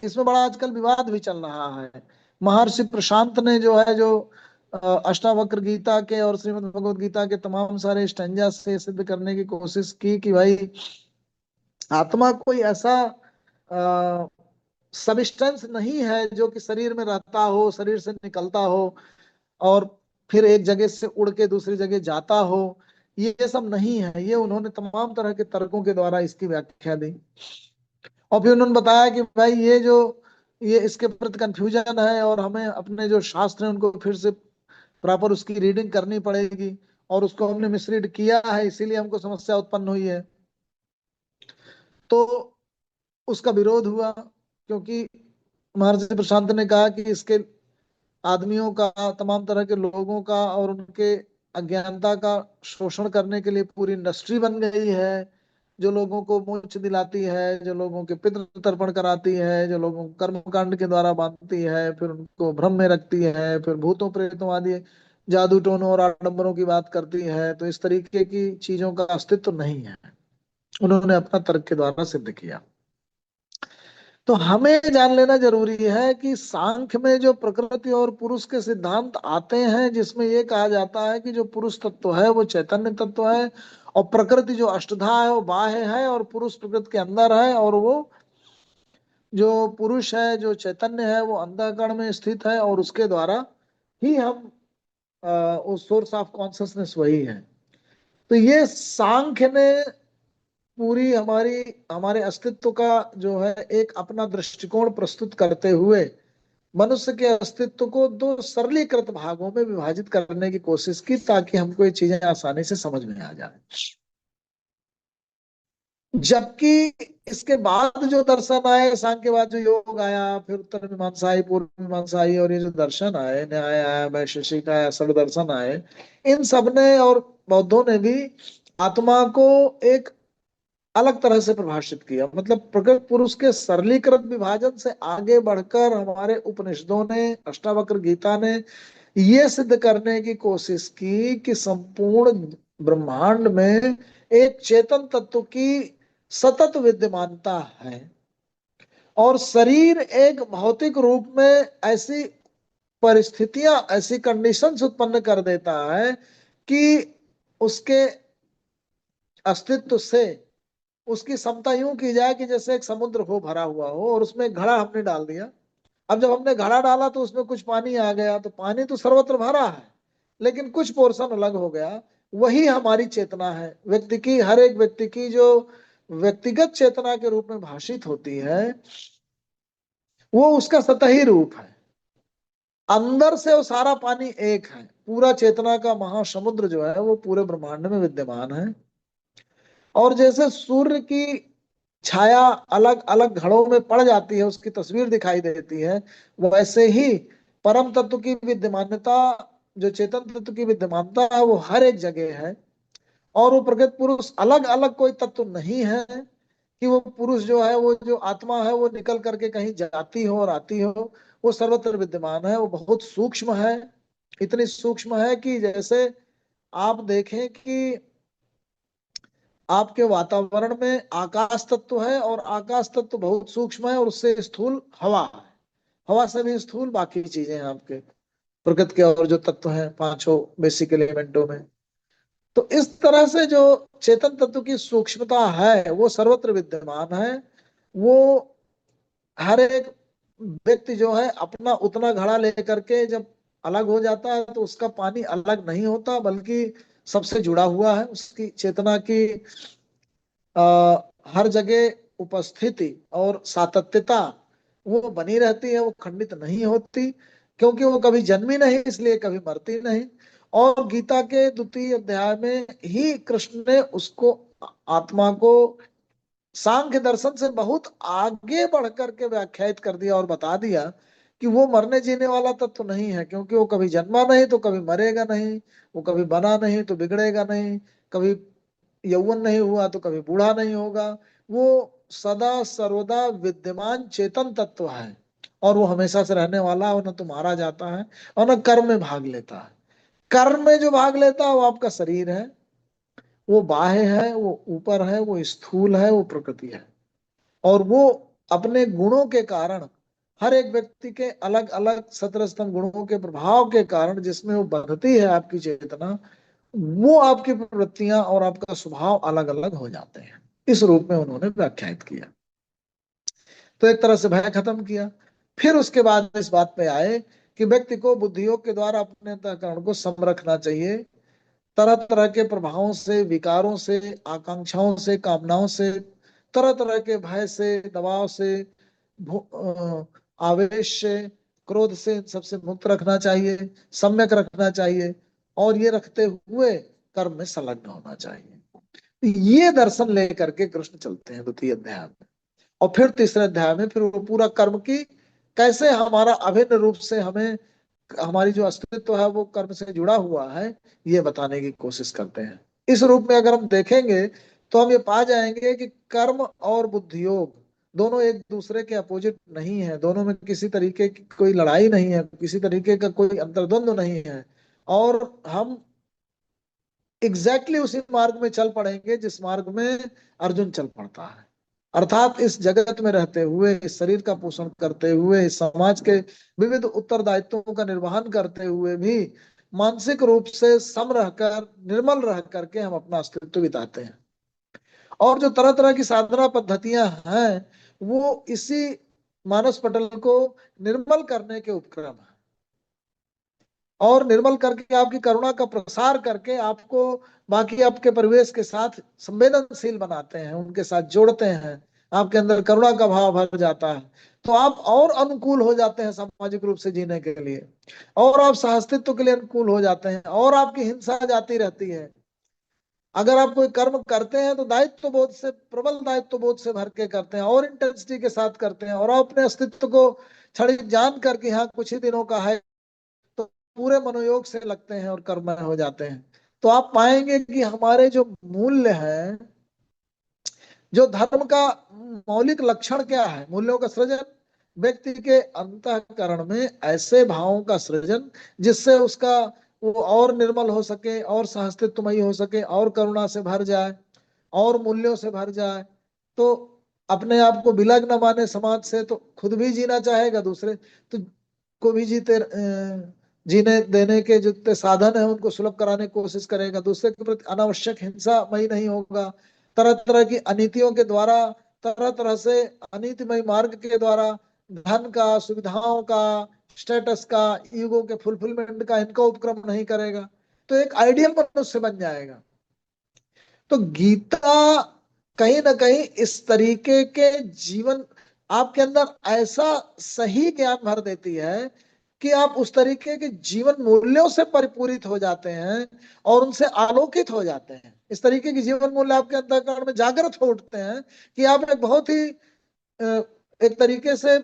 इसमें बड़ा आजकल विवाद भी चल रहा है। महर्षि प्रशांत ने जो है, जो अष्टावक्र गीता के और श्रीमद् भगवद गीता के तमाम सारे स्टैंजा से सिद्ध करने की कोशिश की कि भाई आत्मा कोई ऐसा सबस्टेंस नहीं है जो कि शरीर में रहता हो, शरीर से निकलता हो और फिर एक जगह से उड़ के दूसरी जगह जाता हो। ये सब नहीं है। ये उन्होंने तमाम तरह के तर्कों के द्वारा इसकी व्याख्या दी और फिर उन्होंने बताया कि भाई ये इसके प्रति कंफ्यूजन है और हमें अपने जो शास्त्र हैं उनको फिर से प्रॉपर उसकी रीडिंग करनी पड़ेगी, और उसको हमने मिसरीड किया है, इसीलिए हमको समस्या उत्पन्न हुई है। तो उसका विरोध हुआ, क्योंकि महर्षि प्रशांत ने कहा कि इसके आदमियों का, तमाम तरह के लोगों का और उनके अज्ञानता का शोषण करने के लिए पूरी इंडस्ट्री बन गई है, जो लोगों को मोक्ष दिलाती है, जो लोगों के पितृ तर्पण कराती है, जो लोगों को कर्म कांड के द्वारा बांधती है, फिर उनको भ्रम में रखती है, फिर भूतों प्रेतों आदि जादू टोनों और आडंबरों की बात करती है। तो इस तरीके की चीजों का अस्तित्व नहीं है, उन्होंने अपना तर्क के द्वारा सिद्ध किया। तो हमें जान लेना जरूरी है कि सांख्य में जो प्रकृति और पुरुष के सिद्धांत आते हैं, जिसमें ये कहा जाता है कि जो पुरुष तत्व है वो चैतन्य तत्व है, और प्रकृति जो अष्टधा है वो बाह्य है, और पुरुष प्रकृति के अंदर है, और वो जो पुरुष है, जो चैतन्य है, वो अंतःकरण में स्थित है, और उसके द्वारा ही हम उस सोर्स ऑफ कॉन्शियसनेस वही है। तो ये सांख्य ने पूरी हमारी हमारे अस्तित्व का जो है एक अपना दृष्टिकोण प्रस्तुत करते हुए मनुष्य के अस्तित्व को दो सरलीकृत भागों में विभाजित करने की कोशिश की, ताकि हमको ये चीजें आसानी से समझ में आ जाए। जबकि इसके बाद जो दर्शन आए, सांख्य के बाद जो योग आया, फिर उत्तर मीमांसाई, पूर्व मीमांसाई, और ये जो दर्शन आए, न्याय आया, वैशेषिक आया, षड दर्शन आए, इन सब ने और बौद्धों ने भी आत्मा को एक अलग तरह से परिभाषित किया। मतलब प्रकृति पुरुष के सरलीकृत विभाजन से आगे बढ़कर हमारे उपनिषदों ने, अष्टावक्र गीता ने ये सिद्ध करने की कोशिश की कि संपूर्ण ब्रह्मांड में एक चेतन तत्व की सतत विद्यमानता है, और शरीर एक भौतिक रूप में ऐसी परिस्थितियां, ऐसी कंडीशंस उत्पन्न कर देता है कि उसके अस्तित्व से उसकी समता यूं की जाए कि जैसे एक समुद्र हो, भरा हुआ हो, और उसमें घड़ा हमने डाल दिया। अब जब हमने घड़ा डाला तो उसमें कुछ पानी आ गया, तो पानी तो सर्वत्र भरा है, लेकिन कुछ पोर्शन अलग हो गया। वही हमारी चेतना है। व्यक्ति की, हर एक व्यक्ति की जो व्यक्तिगत चेतना के रूप में भाषित होती है, वो उसका सतही रूप है। अंदर से वो सारा पानी एक है। पूरा चेतना का महासमुद्र जो है वो पूरे ब्रह्मांड में विद्यमान है। और जैसे सूर्य की छाया अलग अलग घड़ों में पड़ जाती है, उसकी तस्वीर दिखाई देती है, वैसे ही परम तत्व की विद्यमानता, जो चेतन तत्व की विद्यमानता है, वो हर एक जगह है। और वो प्रकृत पुरुष अलग अलग कोई तत्व नहीं है कि वो पुरुष जो है, वो जो आत्मा है, वो निकल करके कहीं जाती हो और आती हो। वो सर्वत्र विद्यमान है, वो बहुत सूक्ष्म है। इतनी सूक्ष्म है कि जैसे आप देखें कि आपके वातावरण में आकाश तत्व है, और आकाश तत्व बहुत सूक्ष्म है, और उससे स्थूल हवा है। हवा से भी स्थूल बाकी चीजें हैं आपके प्रकृति के, और जो तत्व हैं पांचों बेसिक एलिमेंटों में। तो इस तरह से जो चेतन तत्व की सूक्ष्मता है, वो सर्वत्र विद्यमान है। वो हर एक व्यक्ति जो है अपना उतना घड़ा लेकर के जब अलग हो जाता है, तो उसका पानी अलग नहीं होता, बल्कि सबसे जुड़ा हुआ है। उसकी चेतना की हर जगह उपस्थिति और सातत्यता वो बनी रहती है, वो खंडित नहीं होती, क्योंकि वो कभी जन्मी नहीं, इसलिए कभी मरती नहीं। और गीता के द्वितीय अध्याय में ही कृष्ण ने उसको, आत्मा को, सांख्य दर्शन से बहुत आगे बढ़ करके व्याख्यायित कर दिया और बता दिया कि वो मरने जीने वाला तत्व नहीं है, क्योंकि वो कभी जन्मा नहीं तो कभी मरेगा नहीं, वो कभी बना नहीं तो बिगड़ेगा नहीं, कभी यौवन नहीं हुआ तो कभी बूढ़ा नहीं होगा। वो सदा सर्वदा विद्यमान चेतन तत्व है, और वो हमेशा से रहने वाला है, और न तो मारा जाता है और न कर्म में भाग लेता है। कर्म में जो भाग लेता है वो आपका शरीर है, वो बाह्य है, वो ऊपर है, वो स्थूल है, वो प्रकृति है। और वो अपने गुणों के कारण, हर एक व्यक्ति के अलग अलग 17 स्तंभ गुणों के प्रभाव के कारण जिसमें वो बंधती है आपकी चेतना, वो आपकी प्रवृत्तियां और आपका स्वभाव अलग अलग हो जाते हैं। इस रूप में उन्होंने व्याख्यायित किया। तो एक तरह से भय खत्म किया। फिर उसके बाद इस बात पे आए कि व्यक्ति को बुद्धियोग के द्वारा अपने अंतःकरण को सम रखना चाहिए, तरह तरह के प्रभावों से, विकारों से, आकांक्षाओं से, कामनाओं से, तरह तरह के भय से, दबाव से, आवेश से, क्रोध से, इन सबसे मुक्त रखना चाहिए, सम्यक रखना चाहिए, और ये रखते हुए कर्म में संलग्न होना चाहिए। ये दर्शन लेकर के कृष्ण चलते हैं द्वितीय अध्याय में। और फिर तीसरे अध्याय में फिर वो पूरा कर्म की कैसे हमारा अभिन्न रूप से हमें, हमारी जो अस्तित्व है वो कर्म से जुड़ा हुआ है, ये बताने की कोशिश करते हैं। इस रूप में अगर हम देखेंगे तो हम ये पा जाएंगे कि कर्म और बुद्धि योग दोनों एक दूसरे के अपोजिट नहीं है, दोनों में किसी तरीके की कोई लड़ाई नहीं है, किसी तरीके का कोई अंतर्द्वंद नहीं है, और हम एग्जैक्टली उसी मार्ग में चल पड़ेंगे जिस मार्ग में अर्जुन चल पड़ता है। अर्थात इस जगत में रहते हुए, इस शरीर का पोषण करते हुए, इस समाज के विविध उत्तरदायित्वों का निर्वहन करते हुए भी मानसिक रूप से सम रहकर, निर्मल रह करके हम अपना अस्तित्व बिताते हैं। और जो तरह तरह की साधना पद्धतियां हैं, वो इसी मानस पटल को निर्मल करने के उपक्रम है, और निर्मल करके आपकी करुणा का प्रसार करके आपको बाकी आपके परिवेश के साथ संवेदनशील बनाते हैं, उनके साथ जोड़ते हैं। आपके अंदर करुणा का भाव भर जाता है, तो आप और अनुकूल हो जाते हैं सामाजिक रूप से जीने के लिए, और आप सहअस्तित्व के लिए अनुकूल हो जाते हैं, और आपकी हिंसा जाती रहती है। अगर आप कोई कर्म करते हैं तो दायित्व बोध से, प्रबल दायित्व बोध से भर के करते हैं, और इंटेंसिटी के साथ करते हैं, और अपने अस्तित्व को क्षणिक जान करके हाँ कुछ ही दिनों का है, तो पूरे मनोयोग से लगते हैं और कर्ममय हो जाते हैं। तो आप पाएंगे कि हमारे जो मूल्य हैं, जो धर्म का मौलिक लक्षण क्या है, मूल्यों का सृजन, व्यक्ति के अंतःकरण में ऐसे भावों का सृजन जिससे उसका वो और निर्मल हो सके, और सहअस्तित्वमयी हो सके, और करुणा से भर जाए, और मूल्यों से भर जाए। तो अपने आप को विलग न माने समाज से, तो खुद भी जीना चाहेगा, दूसरे तो को भी जीने देने के जितने साधन है उनको सुलभ कराने की कोशिश करेगा, दूसरे के प्रति अनावश्यक हिंसामयी नहीं होगा, तरह तरह की अनीतियों के द्वारा, तरह तरह से अनीतिमय मार्ग के द्वारा धन का, सुविधाओं का, स्टेटस का, ईगो के फुलफिलमेंट का इनका उपक्रम नहीं करेगा, तो एक आइडियल मनुष्य बन जाएगा। तो गीता कहीं ना कहीं इस तरीके के जीवन आपके अंदर ऐसा सही ज्ञान भर देती है कि आप उस तरीके के जीवन मूल्यों से परिपूरित हो जाते हैं, और उनसे आलोकित हो जाते हैं। इस तरीके की जीवन मूल्य आपके अंतःकरण में जागृत हो उठते हैं कि आप एक बहुत ही एक तरीके से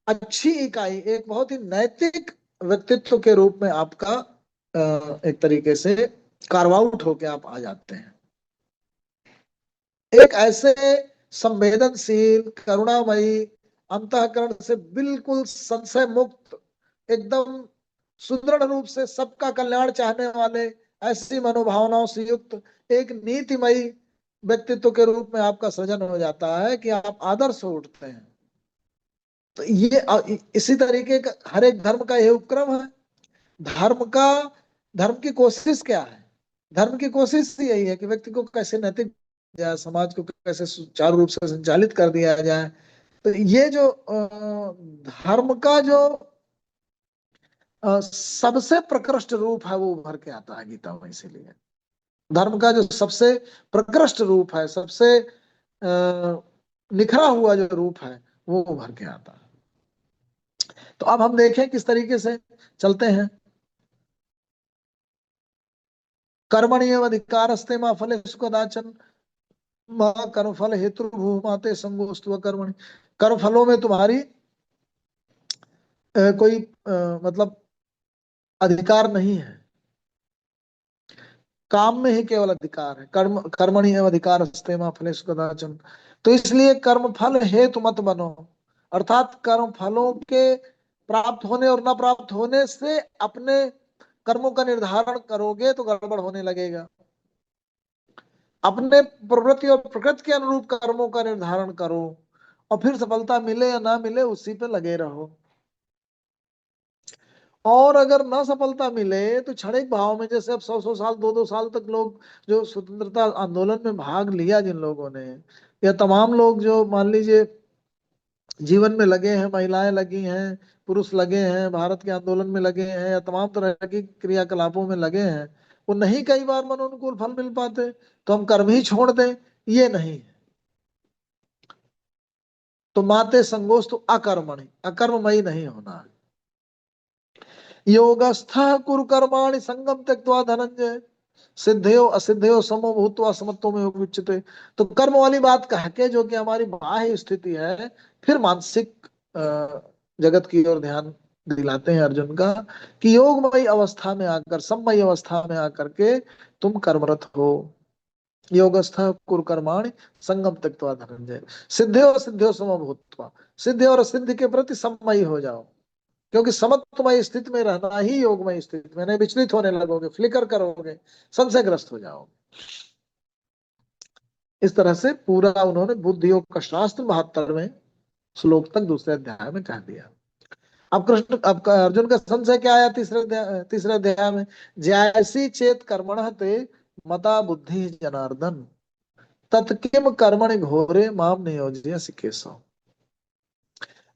अच्छी इकाई, एक बहुत ही नैतिक व्यक्तित्व के रूप में आपका एक तरीके से कार्व आउट होके आप आ जाते हैं। एक ऐसे संवेदनशील, करुणामयी, अंतःकरण से बिल्कुल संशय मुक्त, एकदम सुदृढ़ रूप से सबका कल्याण चाहने वाले, ऐसी मनोभावनाओं से युक्त एक नीतिमयी व्यक्तित्व के रूप में आपका सृजन हो जाता है कि आप आदर्श हो उठते हैं। तो ये इसी तरीके का हर एक धर्म का यह उपक्रम है। धर्म की कोशिश क्या है? धर्म की कोशिश यही है कि व्यक्ति को कैसे नैतिक जाए, समाज को कैसे सुचारू रूप से संचालित कर दिया जाए। तो ये जो धर्म का जो सबसे प्रकृष्ट रूप है वो उभर के आता है गीता में। इसीलिए धर्म का जो सबसे प्रकृष्ट रूप है, सबसे निखरा हुआ जो रूप है, वो उभर के आता है। तो अब हम देखें किस तरीके से चलते हैं। कर्मण्येव अधिकारस्ते मा फलेषु कदाचन मा कर्मफल हेतुर्भूमाते संगोस्तु कर्मणि। कर्म फलों में तुम्हारी कोई मतलब अधिकार नहीं है, काम में ही केवल अधिकार है। कर्मणि एवं अधिकार अस्ते मा फलेषु कदाचन। तो इसलिए कर्म फल हेतु मत बनो, अर्थात कर्म फलों के प्राप्त होने और न प्राप्त होने से अपने कर्मों का निर्धारण करोगे तो गड़बड़ होने लगेगा। अपने प्रवृत्ति और प्रकृति के अनुरूप कर्मों का निर्धारण करो और फिर सफलता मिले या ना मिले उसी पे लगे रहो। और अगर ना सफलता मिले तो क्षणिक भाव में, जैसे अब 100 साल 2 साल तक लोग जो स्वतंत्रता आंदोलन में भाग लिया जिन लोगों ने, या तमाम लोग जो मान लीजिए जीवन में लगे हैं, महिलाएं लगी हैं, पुरुष लगे हैं, भारत के आंदोलन में लगे हैं, या तमाम तरह की क्रियाकलापों में लगे हैं, वो नहीं कई बार मनोनुकूल फल मिल पाते तो हम कर्म ही छोड़ दें, ये नहीं। तो माते संगोस्तु अकर्मणि, अकर्ममयी नहीं होना है। योगस्थः कुरु कर्माणि संगम त्यक्त्वा धनंजय सिद्धयो असिद्धयो समो भूत्वा समत्वो में उच्यते। तो कर्म वाली बात कह के, जो कि हमारी बाह्य स्थिति है, फिर मानसिक जगत की ओर ध्यान दिलाते हैं अर्जुन का कि योगमयी अवस्था में आकर, सममयी अवस्था में आकर के तुम कर्मरत हो। योगस्थ कुरु कर्माणि संगम त्यक्त्वा धनंजय सिद्धयो असिद्धयो समो भूत्वा, सिद्धि और असिद्धि के प्रति सममयी हो जाओ, क्योंकि समत्वमय स्थिति में रहना ही योगमय स्थिति में, नहीं विचलित होने लगोगे, फ्लिकर करोगे, संशयग्रस्त हो जाओगे। इस तरह से पूरा उन्होंने बुद्धि योग का शास्त्र 72वें श्लोक तक दूसरे अध्याय में कह दिया। अब अर्जुन का संशय क्या आया तीसरे अध्याय में? जैसी चेत कर्मण ते मता बुद्धि जनार्दन तत्किम कर्मणि घोरे माम नियोज्य केशव।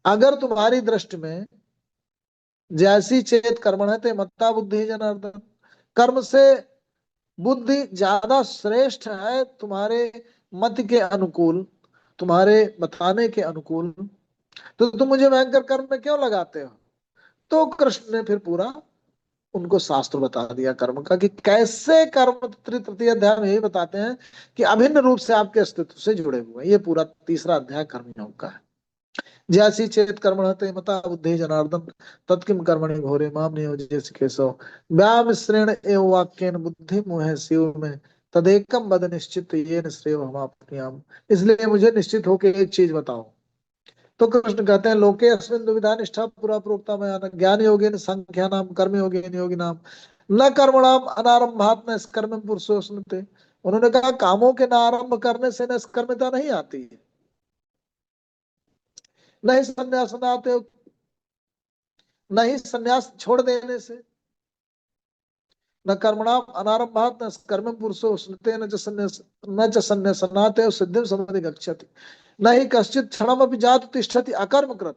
अगर तुम्हारी दृष्टि में जैसी चेत कर्मण ते मता बुद्धि जनार्दन, कर्म से बुद्धि ज्यादा श्रेष्ठ है तुम्हारे मत के अनुकूल, तुम्हारे बताने के अनुकूल, तो तुम मुझे भयंकर कर्म में क्यों लगाते हो? तो कृष्ण ने फिर पूरा उनको शास्त्र बता दिया कर्म का, कि कैसे कर्म तृतीय अध्याय में यही बताते हैं कि अभिन्न रूप से आपके अस्तित्व से जुड़े हुए हैं। ये पूरा तीसरा अध्याय कर्मयोग का है। जैसी चेत कर्मण ते मता बुद्धि जनार्दन तत्किम कर्मणि घोरे माम नियोज्य केशव व्यामिश्रेण एव वाक्येन बुद्धि मोह शिव में तदेकम वद निश्चित येन श्रेय हमाप्नुयाम। इसलिए मुझे निश्चित होके एक चीज बताओ। तो कृष्ण कहते हैं लोके अस्मिन् दुविधा निष्ठा पुरा प्रोक्ता मया ज्ञान योगेन संख्यानाम कर्म योगेन योगिनाम न कर्मणाम अनारंभात न कर्म पुरुषो स्मृते। उन्होंने कहा कामों के न आरंभ करने से न कर्मता नहीं आती है, नहीं संन्यास आते, नहीं संन्यास छोड़ देने से, न कर्मणाम अनारंभात न कर्म पुरुषो स्मृते न च संन्यासनाते सिद्धिं समधि गच्छति न हि कश्चित् क्षणमपि जातु तिष्ठति अकर्म कृत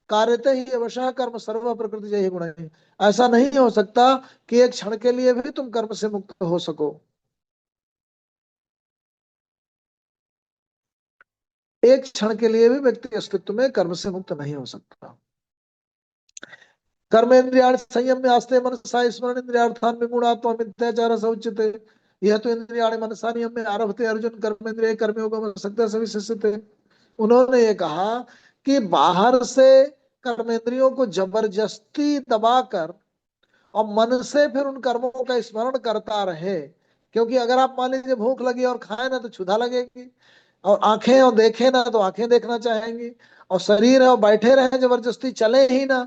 कार्यते ही अवशः कर्म सर्व प्रकृति जय गुण। ऐसा नहीं हो सकता कि एक क्षण के लिए भी तुम कर्म से मुक्त हो सको, एक क्षण के लिए भी व्यक्ति अस्तित्व में कर्म से मुक्त नहीं हो सकता। कर्मेन्द्रियाणि संयम्य आस्ते मनसा स्मरण इंद्रियार्थान विमूढ़ात्मा मिथ्याचार समुच्यते। यह तो इंद्रियाणि मनसा नियम्य आरभते अर्जुन कर्मेन्द्रिय कर्मयोगम सक्तः सविशेषते। उन्होंने ये कहा कि बाहर से कर्मेंद्रियों को जबरदस्ती दबाकर और मन से फिर उन कर्मों का स्मरण करता रहे, क्योंकि अगर आप मान लीजिए भूख लगी और खाए ना तो क्षुधा लगेगी, और आंखें और देखे ना तो आंखें देखना चाहेंगी, और शरीर है और बैठे रहे जबरदस्ती चले ही ना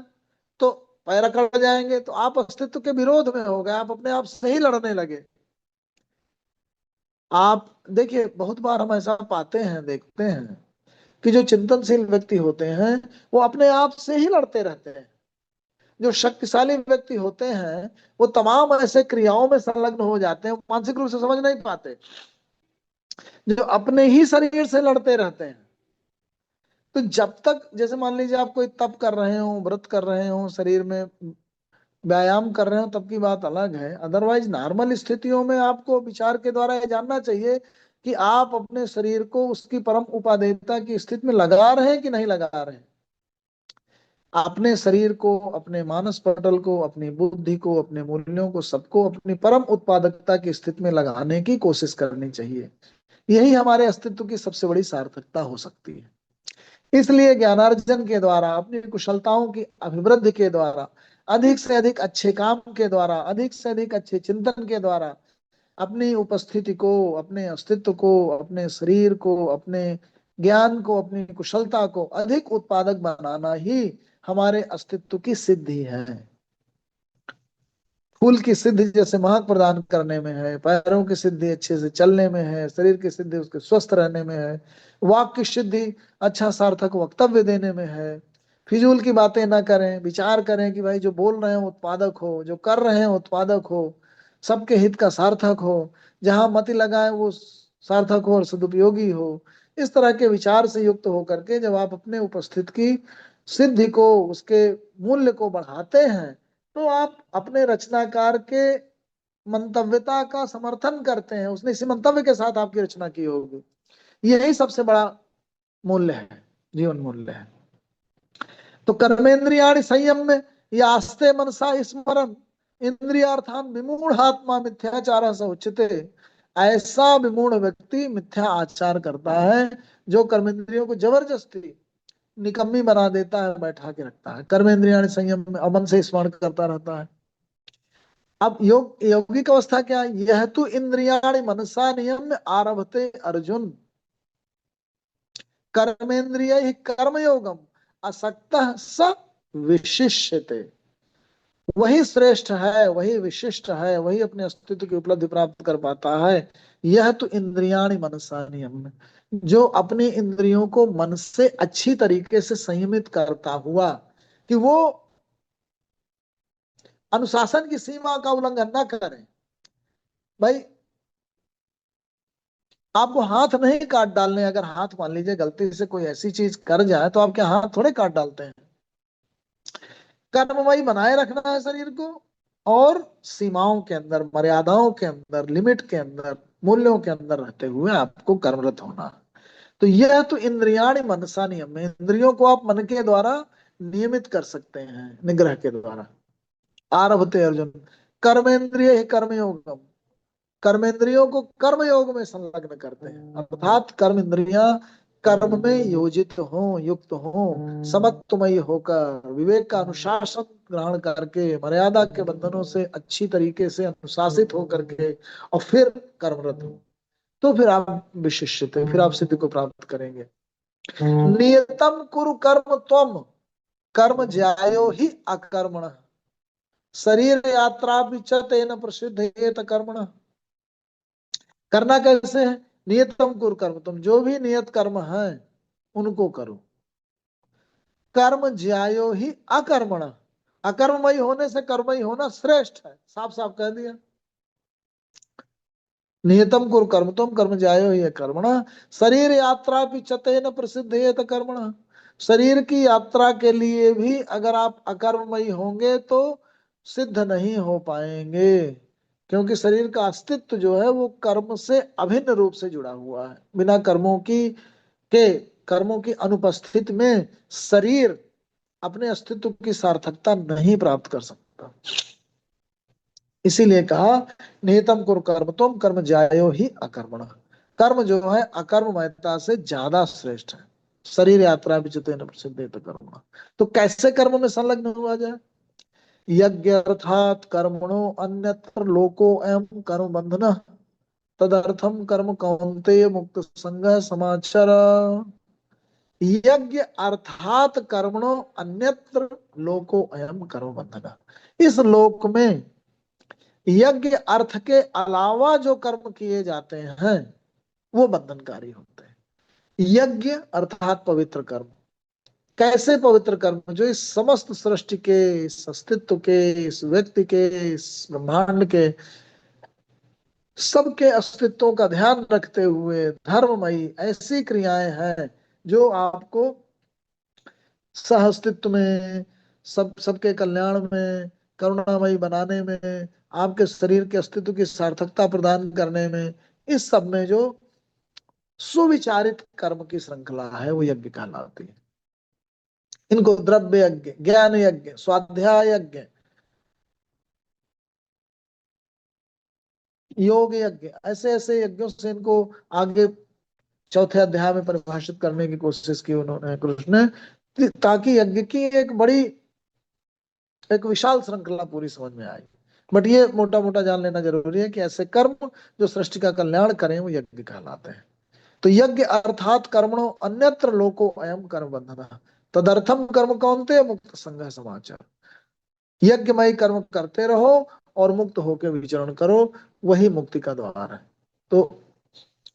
तो पैर अकड़ जाएंगे, तो आप अस्तित्व के विरोध में हो गए, आप अपने आप से ही लड़ने लगे। आप देखिए बहुत बार हम ऐसा पाते हैं, देखते हैं कि जो चिंतनशील व्यक्ति होते हैं वो अपने आप से ही लड़ते रहते हैं। जो शक्तिशाली व्यक्ति होते हैं वो तमाम ऐसे क्रियाओं में संलग्न हो जाते हैं, मानसिक रूप से समझ नहीं पाते, जो अपने ही शरीर से लड़ते रहते हैं। तो जब तक, जैसे मान लीजिए आप कोई तप कर रहे हो, व्रत कर रहे हो, शरीर में व्यायाम कर रहे हो, तब की बात अलग है। अदरवाइज नॉर्मल स्थितियों में आपको विचार के द्वारा यह जानना चाहिए कि आप अपने शरीर को उसकी परम उपादेयता की स्थिति में लगा रहे हैं कि नहीं लगा रहे हैं। अपने शरीर को, अपने मानस पटल को, अपनी बुद्धि को, अपने मूल्यों को, सबको अपनी परम उत्पादकता की स्थिति में लगाने की कोशिश करनी चाहिए। यही हमारे अस्तित्व की सबसे बड़ी सार्थकता हो सकती है। इसलिए ज्ञानार्जन के द्वारा, अपनी कुशलताओं की अभिवृद्धि के द्वारा, अधिक से अधिक अच्छे काम के द्वारा, अधिक से अधिक अच्छे चिंतन के द्वारा अपनी उपस्थिति को, अपने अस्तित्व को, अपने शरीर को, अपने ज्ञान को, अपनी कुशलता को अधिक उत्पादक बनाना ही हमारे अस्तित्व की सिद्धि है। फूल की सिद्धि जैसे महक प्रदान करने में है, पैरों की सिद्धि अच्छे से चलने में है, शरीर की सिद्धि उसके स्वस्थ रहने में है, वाक की सिद्धि अच्छा सार्थक वक्तव्य देने में है। फिजूल की बातें ना करें, विचार करें कि भाई जो बोल रहे हैं उत्पादक हो, जो कर रहे हैं उत्पादक हो, सबके हित का सार्थक हो, जहां मति लगाए वो सार्थक हो और सदुपयोगी हो। इस तरह के विचार से युक्त होकर के जब आप अपने उपस्थित की सिद्धि को, उसके मूल्य को बढ़ाते हैं, तो आप अपने रचनाकार के मंतव्यता का समर्थन करते हैं। उसने इसी मंतव्य के साथ आपकी रचना की होगी। यही सबसे बड़ा मूल्य है, जीवन मूल्य है। तो कर्मेंद्रियाणि संयम में यास्ते मनसा स्मरण इंद्रियार्थान विमूढ़ात्मा मिथ्याचार से उच्यते। ऐसा विमूढ़ व्यक्ति मिथ्या आचार करता है, जो कर्मेंद्रियों को जबरदस्ती निकम्मी बना देता है, बैठा के रखता है। कर्मेंद्रियाणि संयम में अमन से स्मरण करता रहता है। अब यौगिक अवस्था क्या है? यह तो इंद्रियाणि मनसा नियम में आरभते अर्जुन कर्मेंद्रिय कर्मयोगम असक्त स विशिष्यते। वही श्रेष्ठ है, वही विशिष्ट है, वही अपने अस्तित्व की उपलब्धि प्राप्त कर पाता है। यह तो इंद्रियाणि मनसा नियम, जो अपनी इंद्रियों को मन से अच्छी तरीके से संयमित करता हुआ, कि वो अनुशासन की सीमा का उल्लंघन ना करें। भाई आपको हाथ नहीं काट डालने, अगर हाथ मान लीजिए गलती से कोई ऐसी चीज कर जाए तो आप क्या हाथ थोड़े काट डालते हैं? कर्ममयी बनाए रखना है शरीर को, और सीमाओं के अंदर, मर्यादाओं के अंदर, लिमिट के अंदर, मूल्यों के अंदर रहते हुए आपको कर्मरत होना है। तो यह तो इंद्रियाणि मनसा नियम में, इंद्रियों को आप मन के द्वारा नियमित कर सकते हैं, निग्रह के द्वारा। आरभते अर्जुन कर्मेंद्रिय कर्मयोग, कर्मेंद्रियों को कर्म योग में संलग्न करते हैं, अर्थात कर्म इंद्रियां कर्म में योजित हो, युक्त हो, समत्वमयी होकर, विवेक का अनुशासन ग्रहण करके, मर्यादा के बंधनों से अच्छी तरीके से अनुशासित होकर के, और फिर कर्मरत हो, तो फिर आप विशिष्ट थे, फिर आप सिद्धि को प्राप्त करेंगे। नियतम कुरु कर्म त्वम कर्म ज्यायो ही अकर्मण शरीर यात्रा विचतेन प्रसिद्ध कर्मण। करना कैसे है? नियतम कुरु कर्म, तुम जो भी नियत कर्म है उनको करो। कर्म ज्यायो ही अकर्मण, अकर्ममयी होने से कर्ममयी होना श्रेष्ठ है, साफ साफ कह दिया। नियतम कुरु कर्म तुम कर्म ज्यायो ही कर्मण शरीर यात्रा पिचतेन प्रसिद्ध कर्मण। शरीर की यात्रा के लिए भी अगर आप अकर्ममयी होंगे तो सिद्ध नहीं हो पाएंगे, क्योंकि शरीर का अस्तित्व जो है वो कर्म से अभिन्न रूप से जुड़ा हुआ है। बिना कर्मों की अनुपस्थिति में शरीर अपने अस्तित्व की सार्थकता नहीं प्राप्त कर सकता। इसीलिए कहा नियतम कुरु कर्म तुम कर्म ज्यायो ही अकर्मण। कर्म जो है अकर्ममयता से ज्यादा श्रेष्ठ है। शरीर यात्रा विचितेन प्रसिद्ध कर्म। तो कैसे कर्म में संलग्न हुआ जाए? यज्ञ अर्थात कर्मणो अन्यत्र लोको एवं कर्म बंधन तदर्थम कर्म कौन्तेय मुक्त संग समाचर। यज्ञ अर्थात कर्मणो अन्यत्र लोको अयम कर्म बंधना। इस लोक में यज्ञ अर्थ के अलावा जो कर्म किए जाते हैं वो बंधनकारी होते हैं। यज्ञ अर्थात पवित्र कर्म। कैसे पवित्र कर्म? जो इस समस्त सृष्टि के, इस अस्तित्व के, इस व्यक्ति के, इस ब्रह्मांड के सबके अस्तित्वों का ध्यान रखते हुए धर्ममयी ऐसी क्रियाएं हैं जो आपको सह अस्तित्व में, सबके कल्याण में, करुणामयी बनाने में, आपके शरीर के अस्तित्व की सार्थकता प्रदान करने में, इस सब में जो सुविचारित कर्म की श्रृंखला है वो यज्ञ कहलाती है। इनको द्रव्य यज्ञ, ज्ञान यज्ञ, स्वाध्याय यज्ञ, योग यज्ञ, ऐसे ऐसे यज्ञों से इनको आगे चौथे अध्याय में परिभाषित करने की कोशिश की उन्होंने, कृष्ण ने, ताकि यज्ञ की एक विशाल श्रृंखला पूरी समझ में आए। बट ये मोटा मोटा जान लेना जरूरी है कि ऐसे कर्म जो सृष्टि का कल्याण करें वो यज्ञ कहलाते हैं। तो यज्ञ अर्थात कर्मणो अन्यत्र लोको अयम कर्म बंधना तदर्थम कर्म कौन्तेय मुक्त संग समाचार। यज्ञमय कर्म करते रहो और मुक्त होकर विचरण करो, वही मुक्ति का द्वार है। तो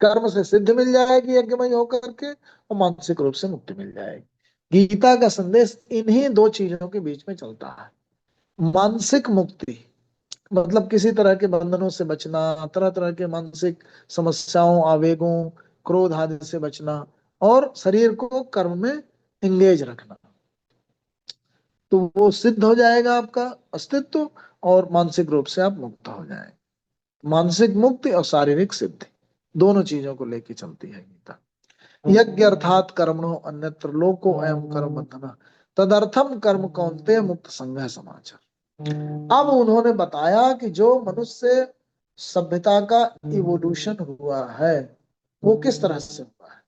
कर्म से सिद्ध मिल जाएगी यज्ञमय होकर के, और मानसिक रूप से मुक्ति मिल जाएगी। गीता का संदेश इन्हीं दो चीजों के बीच में चलता है। मानसिक मुक्ति मतलब किसी तरह के बंधनों से बचना, तरह तरह के मानसिक समस्याओं, आवेगों, क्रोध आदि से बचना, और शरीर को कर्म में इंगेज रखना। तो वो सिद्ध हो जाएगा आपका अस्तित्व, और मानसिक रूप से आप मुक्त हो जाएंगे। मानसिक मुक्ति और शारीरिक सिद्धि दोनों चीजों को लेके चलती है गीता। यज्ञ अर्थात कर्मणो अन्यत्र लोको अयम कर्म बंधना तदर्थम कर्म कौन्तेय मुक्त संग समाचार। अब उन्होंने बताया कि जो मनुष्य सभ्यता का इवोल्यूशन हुआ है वो किस तरह से हुआ है,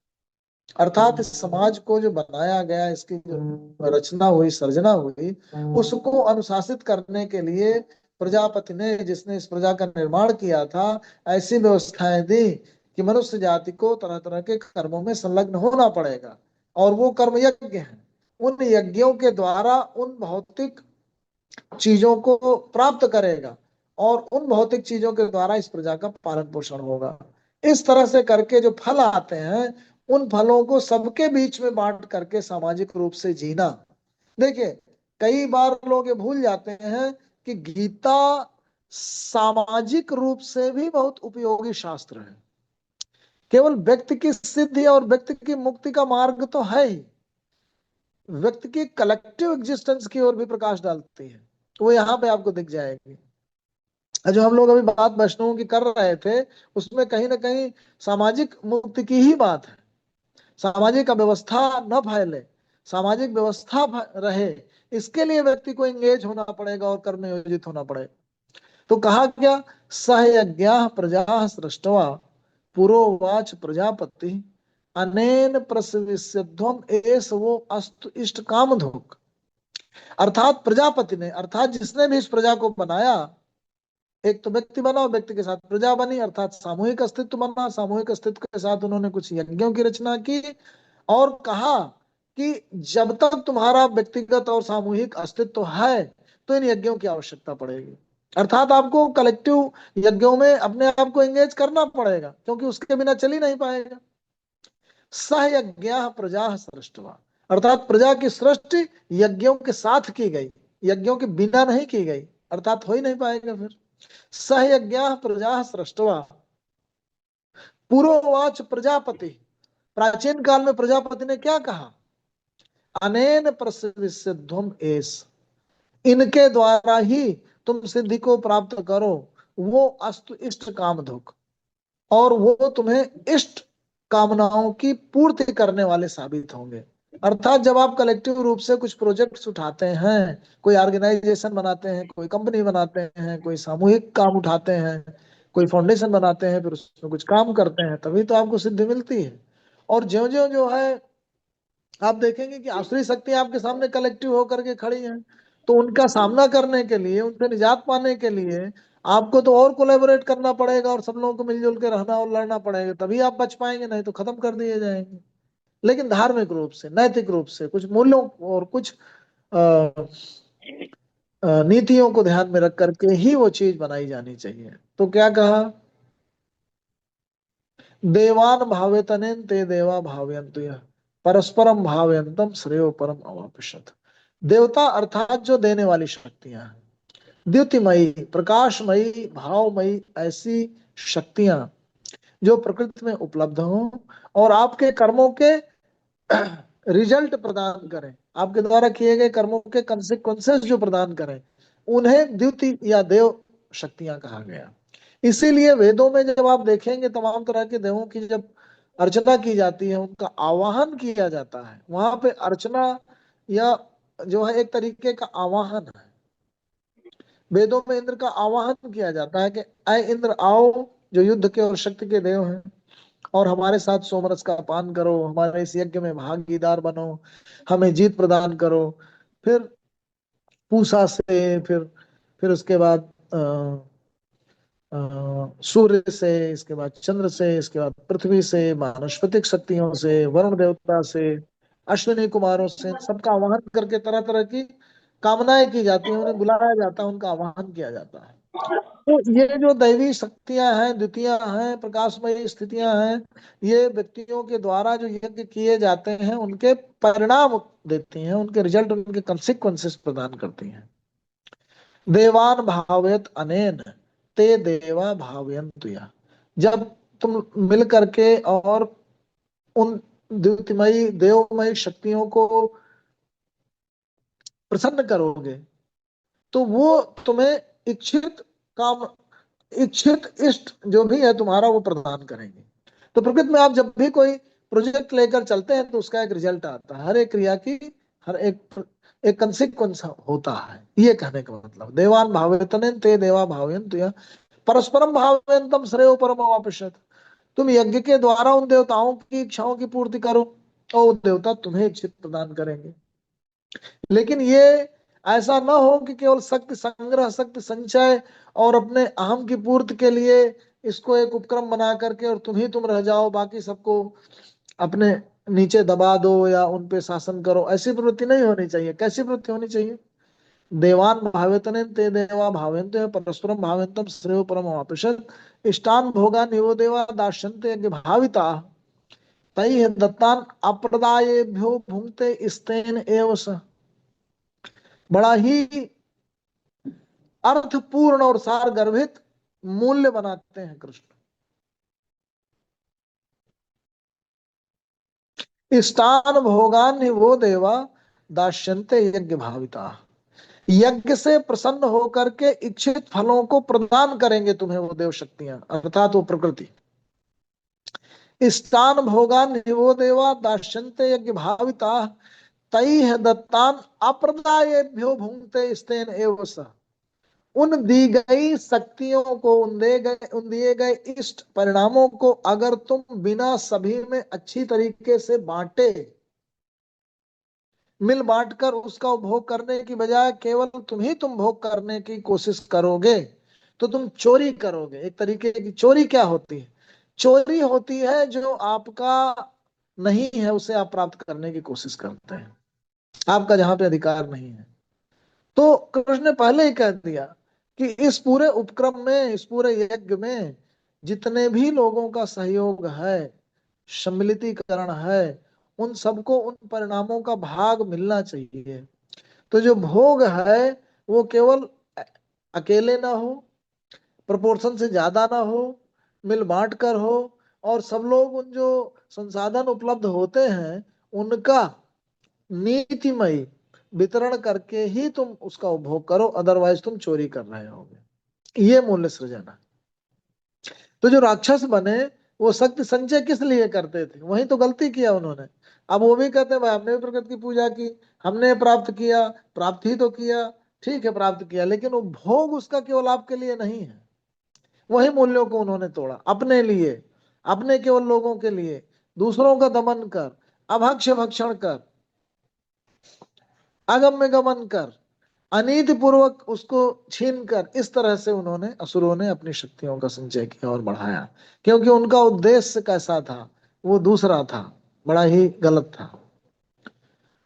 अर्थात इस समाज को जो बनाया गया, इसकी जो रचना हुई, सर्जना हुई, उसको अनुशासित करने के लिए प्रजापति ने, जिसने इस प्रजा का निर्माण किया था, ऐसी व्यवस्थाएं दी कि मनुष्य जाति को तरह तरह के कर्मों में संलग्न होना पड़ेगा, और वो कर्म यज्ञ हैं। उन यज्ञों के द्वारा उन भौतिक चीजों को प्राप्त करेगा, और उन भौतिक चीजों के द्वारा इस प्रजा का पालन पोषण होगा। इस तरह से करके जो फल आते हैं, उन फलों को सबके बीच में बांट करके सामाजिक रूप से जीना। देखिए, कई बार लोग ये भूल जाते हैं कि गीता सामाजिक रूप से भी बहुत उपयोगी शास्त्र है। केवल व्यक्ति की सिद्धि और व्यक्ति की मुक्ति का मार्ग तो है ही, व्यक्ति की कलेक्टिव एग्जिस्टेंस की ओर भी प्रकाश डालती है। वो यहाँ पे आपको दिख जाएगी। जो हम लोग अभी बात वैष्णवों की कर रहे थे, उसमें कहीं ना कहीं सामाजिक मुक्ति की ही बात है। सामाजिक अव्यवस्था न फैले, सामाजिक व्यवस्था रहे, इसके लिए व्यक्ति को एंगेज होना पड़ेगा और कर्म में नियोजित होना पड़ेगा। तो कहा क्या, सहयज्ञा प्रजा सृष्टवा पुरोवाच प्रजापति अनेन प्रसविष्यध्वम एष वो अस्तु इष्ट कामधुक। अर्थात प्रजापति ने, अर्थात जिसने भी इस प्रजा को बनाया, एक तो व्यक्ति बना, व्यक्ति के साथ प्रजा बनी, अर्थात सामूहिक अस्तित्व बना, सामूहिक अस्तित्व के साथ उन्होंने कुछ यज्ञों की रचना की, और कहा कि जब तक तुम्हारा व्यक्तिगत और सामूहिक अस्तित्व है तो इन यज्ञों की आवश्यकता पड़ेगी। अर्थात आपको कलेक्टिव यज्ञों में अपने आप को एंगेज करना पड़ेगा, क्योंकि उसके बिना चल ही नहीं पाएगा। सहयज्ञा प्रजा सृष्टवा, अर्थात प्रजा की सृष्टि यज्ञों के साथ की गई, यज्ञों के बिना नहीं की गई, अर्थात हो ही नहीं पाएगा। फिर सहयज्ञा प्रजा सृष्टवा पुरोवाच प्रजापति, प्राचीन काल में प्रजापति ने क्या कहा, अनेन प्रसविष्यध्वम एष, इनके द्वारा ही तुम सिद्धि को प्राप्त करो, वो अस्तु इष्ट कामधुक, और वो तुम्हें इष्ट कामनाओं की पूर्ति करने वाले साबित होंगे। अर्थात जब आप कलेक्टिव रूप से कुछ प्रोजेक्ट्स उठाते हैं, कोई ऑर्गेनाइजेशन बनाते हैं, कोई कंपनी बनाते हैं, कोई सामूहिक काम उठाते हैं, कोई फाउंडेशन बनाते हैं, फिर उसमें कुछ काम करते हैं, तभी तो आपको सिद्धि मिलती है। और ज्यो ज्यो जो है, आप देखेंगे कि आसुरी शक्ति आपके सामने कलेक्टिव होकर के खड़ी हैं, तो उनका सामना करने के लिए, उनसे निजात पाने के लिए आपको तो और कोलैबोरेट करना पड़ेगा और सब लोगों को मिलजुल के रहना और लड़ना पड़ेगा, तभी आप बच पाएंगे, नहीं तो खत्म कर दिए जाएंगे। लेकिन धार्मिक रूप से, नैतिक रूप से, कुछ मूल्यों और कुछ नीतियों को ध्यान में रख करके ही वो चीज बनाई जानी चाहिए। तो क्या कहा, देवान भावेतनेन ते देवा भावयन्तु यः परस्परम भावयन्तम श्रेयो परम अवाप्स्यथ। देवता अर्थात जो देने वाली शक्तियां हैं, द्युतिमयी, प्रकाशमयी, भावमयी, ऐसी शक्तियां जो प्रकृति में उपलब्ध हों और आपके कर्मों के रिजल्ट प्रदान करें, आपके द्वारा किए गए कर्मों के कंसिक्वेंसेस जो प्रदान करें, उन्हें द्युति या देव शक्तियां कहा गया। इसीलिए वेदों में जब आप देखेंगे तमाम तरह के देवों की जब अर्चना की जाती है, उनका आवाहन किया जाता है, वहां पे अर्चना या जो है एक तरीके का आवाहन है। वेदों में इंद्र का आवाहन किया जाता है कि अय इंद्र आओ, जो युद्ध के और शक्ति के देव हैं, और हमारे साथ सोमरस का पान करो, हमारे इस यज्ञ में भागीदार बनो, हमें जीत प्रदान करो। फिर पूषा से, फिर उसके बाद सूर्य से, इसके बाद चंद्र से, इसके बाद पृथ्वी से, वानस्पतिक शक्तियों से, वरुण देवता से, अश्विनी कुमारों से, सबका आवाहन करके तरह तरह की कामनाएं की जाती हैं, उन्हें बुलाया जाता है, उनका आवाहन किया जाता है। तो ये जो दैवी शक्तियां हैं, द्वितीयां हैं, प्रकाशमयी स्थितियां हैं, ये व्यक्तियों के द्वारा जो यज्ञ किए जाते हैं उनके परिणाम देती हैं, उनके रिजल्ट, उनके कंसिक्वेंसेस प्रदान करती हैं। देवान भावयत अनेन ते देवा भावयन्तु यः। जब तुम मिल करके और उन द्युतिमयी देवमयी शक्तियों को प्रसन्न करोगे तो वो तुम्हें इच्छित काम, इच्छित इष्ट जो भी है तुम्हारा वो प्रदान करेंगे। तो प्रकृति में आप जब भी कोई प्रोजेक्ट लेकर चलते हैं तो उसका एक रिजल्ट आता है, हर एक क्रिया की हर एक कंसिक्वेंस होता है। ये कहने का मतलब, देवान भावयतने ते देवा भावयन्तु यः परस्परम भावयन्तम श्रेयो परम अवाप्स्यथ। तुम यज्ञ के द्वारा उन देवताओं की इच्छाओं की पूर्ति करो और वो देवता तुम्हें इच्छित प्रदान करेंगे। लेकिन ये ऐसा ना हो कि केवल शक्ति संग्रह, शक्ति संचय और अपने अहम की पूर्ति के लिए इसको एक उपक्रम बना करके और तुम रह जाओ, बाकी सबको अपने नीचे दबा दो या उन पे शासन करो, ऐसी प्रवृत्ति नहीं होनी चाहिए। कैसी प्रवृत्ति होनी चाहिए, देवान भावेतने ते देवा भावयन्ते परस्परम भावयन्तम श्रेयो परम अवाप्स्यथ। इष्टान भोगा निवो देवा दास्यन्ते यज्ञ भाविता तैः दत्तान अप्रदायेभ्यो भुंक्ते स्तेन एव स। बड़ा ही अर्थपूर्ण और सार गर्भित मूल्य बनाते हैं कृष्ण। इष्टान भोगान वो देवा दास्यन्ते यज्ञ भाविता। यज्ञ से प्रसन्न होकर के इच्छित फलों को प्रदान करेंगे तुम्हें वो देव शक्तियां, अर्थात वो प्रकृति। इष्टान भोगान वो देवा दास्यन्ते यज्ञ भाविता तैः दत्तान अप्रदायेभ्यो भुंक्ते स्तेन एव स। उन दी गई शक्तियों को, उन दिए गए इष्ट परिणामों को अगर तुम बिना सभी में अच्छी तरीके से बांटे, मिल बांट कर उसका उपभोग करने की बजाय केवल तुम भोग करने की कोशिश करोगे तो तुम चोरी करोगे। एक तरीके की चोरी क्या होती है, चोरी होती है जो आपका नहीं है उसे आप प्राप्त करने की कोशिश करते हैं, आपका जहां पे अधिकार नहीं है। तो कृष्ण ने पहले ही कह दिया कि इस पूरे उपक्रम में, इस पूरे यज्ञ में जितने भी लोगों का सहयोग है, सम्मिलितीकरण है, उन सबको उन परिणामों का भाग मिलना चाहिए। तो जो भोग है वो केवल अकेले ना हो, प्रोपोर्शन से ज्यादा ना हो, मिल बांट कर हो, और सब लोग उन जो संसाधन उपलब्ध होते हैं उनका नीतिमय वितरण करके ही तुम उसका उपभोग करो, अदरवाइज तुम चोरी कर रहे होगे। ये मूल्य सृजन है। तो जो राक्षस बने वो शक्ति संचय किस लिए करते थे, वही तो गलती किया उन्होंने। अब वो भी कहते हैं भाई हमने भी प्रकृति की पूजा की, हमने प्राप्त किया, प्राप्त ही तो किया, ठीक है प्राप्त किया, लेकिन वो भोग उसका केवल आपके लिए नहीं है। वही मूल्यों को उन्होंने तोड़ा अपने लिए, अपने केवल लोगों के लिए, दूसरों का दमन कर, अभक्ष्य भक्षण कर, अगम्य गमन कर, अनीति पूर्वक उसको छीनकर इस तरह से उन्होंने, असुरों ने अपनी शक्तियों का संचय किया और बढ़ाया, क्योंकि उनका उद्देश्य कैसा था, वो दूसरा था, बड़ा ही गलत था।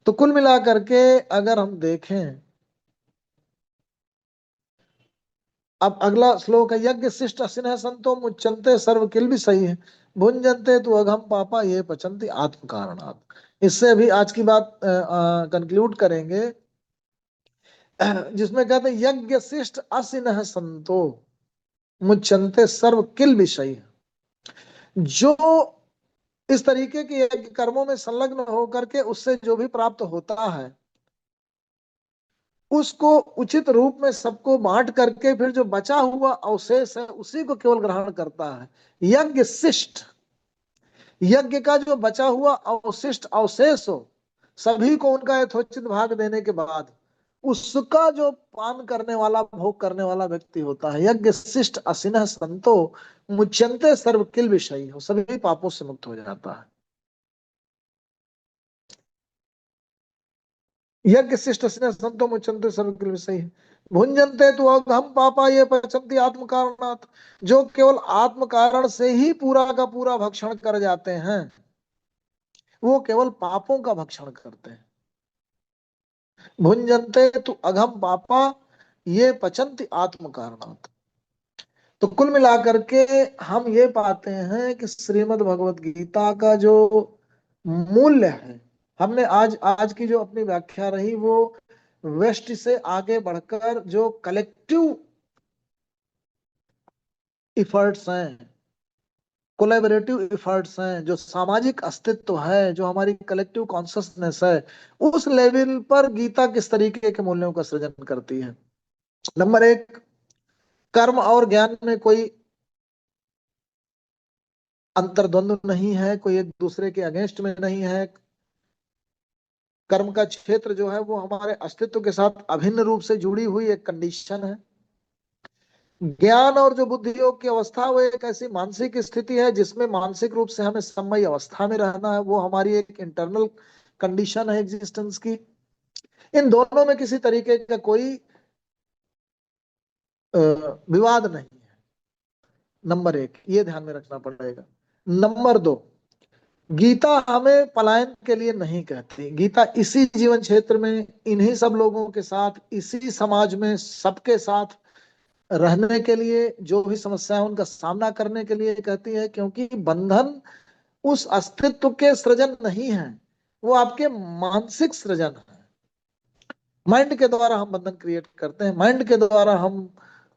तो कुल मिलाकर के अगर हम देखें, अब अगला श्लोक है, यज्ञ शिष्ट असिनः संतो मुच्यन्ते सर्व किल भी सही है, भुंजन्ते तु अघम पापा ये पचन्ति आत्म कारणात्। इससे अभी आज की बात कंक्लूड करेंगे, जिसमें कहते हैं यज्ञ शिष्ट असिनः संतो मुच्यन्ते सर्व किल विषय। जो इस तरीके के यज्ञ कर्मों में संलग्न होकर के उससे जो भी प्राप्त होता है, उसको उचित रूप में सबको बांट करके फिर जो बचा हुआ अवशेष है उसी को केवल ग्रहण करता है। यज्ञ शिष्ट, यज्ञ का जो बचा हुआ अवशिष्ट अवशेष हो, सभी को उनका यथोचित भाग देने के बाद उसका जो पान करने वाला, भोग करने वाला व्यक्ति होता है, यज्ञ शिष्ट असिनः संतो मुच्यन्ते सर्व किल विषयी हो, सभी पापों से मुक्त हो जाता है। यज्ञ शिष्ट असिनः संतो मुच्यन्ते सर्व किल विषयी भुंजन्ते तो हम पापा ये पचन्ति आत्म कारणात्। जो केवल आत्म कारण से ही पूरा का पूरा भक्षण कर जाते हैं, वो केवल पापों का भक्षण करते हैं। भुंजन्ते तु अघम पापा ये पचन्ति आत्म कारणात्। तो कुल मिलाकर के हम ये पाते हैं कि श्रीमद् भगवत गीता का जो मूल्य है, हमने आज आज की जो अपनी व्याख्या रही वो वेस्ट से आगे बढ़कर जो कलेक्टिव इफर्ट्स हैं, कोलैबोरेटिव इफर्ट्स हैं, जो सामाजिक अस्तित्व है, जो हमारी कलेक्टिव कॉन्शियसनेस है, उस लेवल पर गीता किस तरीके के मूल्यों का सृजन करती है। नंबर एक, कर्म और ज्ञान में कोई अंतर्द्वंद नहीं है, कोई एक दूसरे के अगेंस्ट में नहीं है। कर्म का क्षेत्र जो है वो हमारे अस्तित्व के साथ अभिन्न रूप से जुड़ी हुई एक कंडीशन है। ज्ञान और जो बुद्धि योग की अवस्था, वो एक ऐसी मानसिक स्थिति है जिसमें मानसिक रूप से हमें सम्मय अवस्था में रहना है, वो हमारी एक इंटरनल कंडीशन है एग्जिस्टेंस की। इन दोनों में किसी तरीके का कोई विवाद नहीं है। नंबर एक, ये ध्यान में रखना पड़ेगा। नंबर दो, गीता हमें पलायन के लिए नहीं कहती। गीता इसी जीवन क्षेत्र में, इन्हीं सब लोगों के साथ, इसी समाज में सबके साथ रहने के लिए, जो भी समस्या है उनका सामना करने के लिए कहती है, क्योंकि बंधन उस अस्तित्व के सृजन नहीं है, वो आपके मानसिक सृजन है। माइंड के द्वारा हम बंधन क्रिएट करते हैं, माइंड के द्वारा हम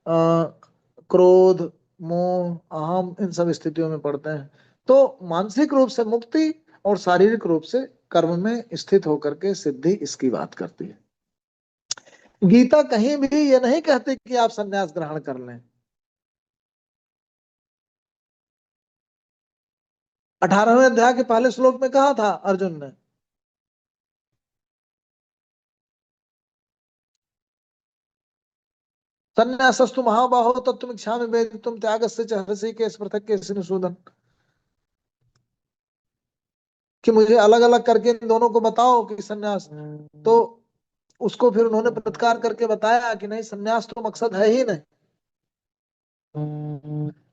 क्रोध, मोह, अहम, इन सब स्थितियों में पड़ते हैं। तो मानसिक रूप से मुक्ति और शारीरिक रूप से कर्म में स्थित होकर के सिद्धि, इसकी बात करती है। गीता कहीं भी ये नहीं कहती कि आप संन्यास ग्रहण कर लें। 18वें अध्याय के पहले श्लोक में कहा था अर्जुन ने, संन्यासस्तु महाबाहो तत्त्वमिच्छामि वेदितुम त्यागस्य च हृषीकेश पृथक्केशिनि सूदन, कि मुझे अलग अलग करके इन दोनों को बताओ कि संन्यास। तो उसको फिर उन्होंने प्रतिकार करके बताया कि नहीं, संन्यास तो मकसद है ही नहीं।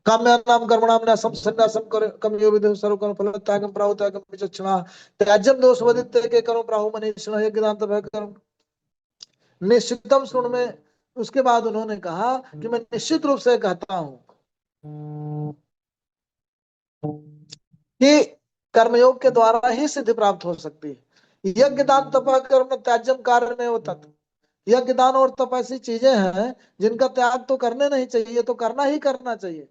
काम्यानां कर्मणां न्यासं संन्यासं कर्मयो विदुः सर्वकर्म फलत्यागं प्राहुः त्यागं विचक्षणाः त्याज्यं दोषवदित्य के कर्म प्राहुः मनीषिणः यज्ञदानं तपः कर्म निश्चितम शृणु में। उसके बाद उन्होंने कहा कि मैं निश्चित रूप से कहता हूं कि कर्मयोग के द्वारा ही सिद्धि प्राप्त हो सकती है। यज्ञ दान तपः कर्म त्याज्यम कार्यमेव तत्। यज्ञ दान और तप ऐसी चीजें हैं जिनका त्याग तो करने नहीं चाहिए, तो करना ही करना चाहिए।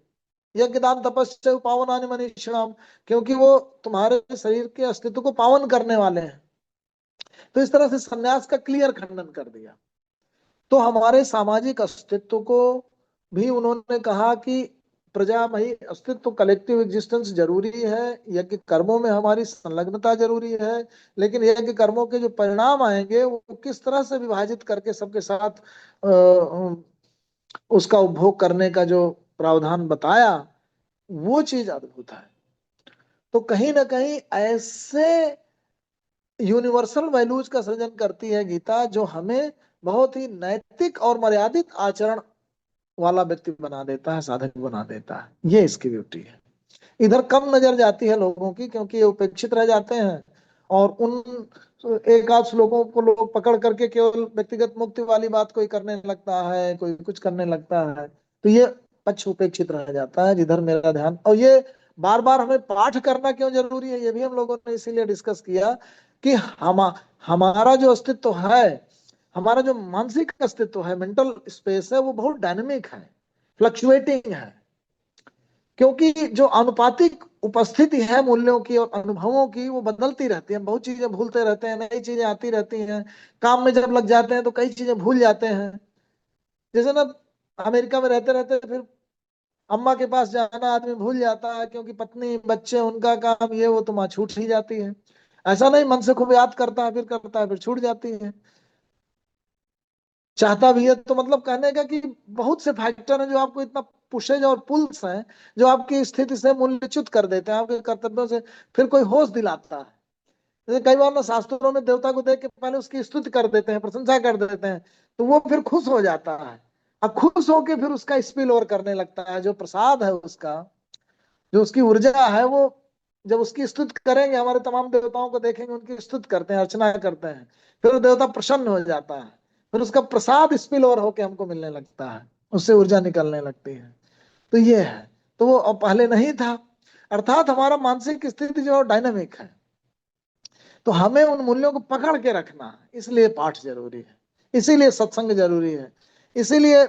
यज्ञ दान तपस्या पावनानि मनीषिणाम, क्योंकि वो तुम्हारे शरीर के अस्तित्व को पावन करने वाले हैं। तो इस तरह से संन्यास का क्लियर खंडन कर दिया। तो हमारे सामाजिक अस्तित्व को भी उन्होंने कहा कि प्रजामयी अस्तित्व, कलेक्टिव एग्जिस्टेंस जरूरी है, यज्ञ कर्मों में हमारी संलग्नता जरूरी है, लेकिन यज्ञ कर्मों के जो परिणाम आएंगे वो किस तरह से विभाजित करके सबके साथ उसका उपभोग करने का जो प्रावधान बताया, वो चीज अद्भुत है। तो कहीं ना कहीं ऐसे यूनिवर्सल वैल्यूज का सृजन करती है गीता, जो हमें बहुत ही नैतिक और मर्यादित आचरण वाला व्यक्ति बना देता है, साधक बना देता है। ये इसकी ब्यूटी है। इधर कम नजर जाती है लोगों की, क्योंकि ये उपेक्षित रह जाते हैं और उन एक आध श्लोकों को लोग पकड़ करके केवल व्यक्तिगत मुक्ति वाली बात कोई करने लगता है, कोई कुछ करने लगता है, तो ये पक्ष उपेक्षित रह जाता है, जिधर मेरा ध्यान। और ये बार बार हमें पाठ करना क्यों जरूरी है, ये भी हम लोगों ने इसीलिए डिस्कस किया कि हमारा जो अस्तित्व है, हमारा जो मानसिक अस्तित्व है, मेंटल स्पेस है, वो बहुत डायनेमिक है, फ्लक्चुएटिंग है। क्योंकि जो अनुपातिक उपस्थिति है मूल्यों की और अनुभवों की, वो बदलती रहती है। हम बहुत चीजें भूलते रहते हैं, नई चीजें आती रहती हैं। काम में जब लग जाते हैं तो कई चीजें भूल जाते हैं। जैसे ना, अमेरिका में रहते रहते फिर अम्मा के पास जाना आदमी भूल जाता है, क्योंकि पत्नी बच्चे उनका काम ये वो, तो माँ छूट ही जाती है। ऐसा नहीं, मन से खूब याद करता है, फिर करता है, फिर छूट जाती है। चाहता भी है तो, मतलब कहने का कि बहुत से फैक्टर हैं जो आपको इतना पुशेज और पुल्स हैं, जो आपकी स्थिति से मूल्यच्युत कर देते हैं, आपके कर्तव्यों से फिर कोई होश दिलाता है। जैसे कई बार ना शास्त्रों में देवता को देख के पहले उसकी स्तुति कर देते हैं, प्रशंसा कर देते हैं, तो वो फिर खुश हो जाता है। अब खुश होके फिर उसका स्पिल ओवर करने लगता है, जो प्रसाद है उसका, जो उसकी ऊर्जा है, वो जब उसकी स्तुति करेंगे, हमारे तमाम देवताओं को देखेंगे उनकी स्तुति करते हैं, अर्चना करते हैं, फिर वो देवता प्रसन्न हो जाता है, फिर उसका प्रसाद स्पिल ओवर होके हमको मिलने लगता है, उससे ऊर्जा निकलने लगती है। तो ये है। तो वो अब पहले नहीं था, अर्थात हमारा मानसिक स्थिति जो डायनामिक है। तो हमें उन मूल्यों को पकड़ के रखना है, इसलिए पाठ जरूरी है, इसीलिए सत्संग जरूरी है, इसीलिए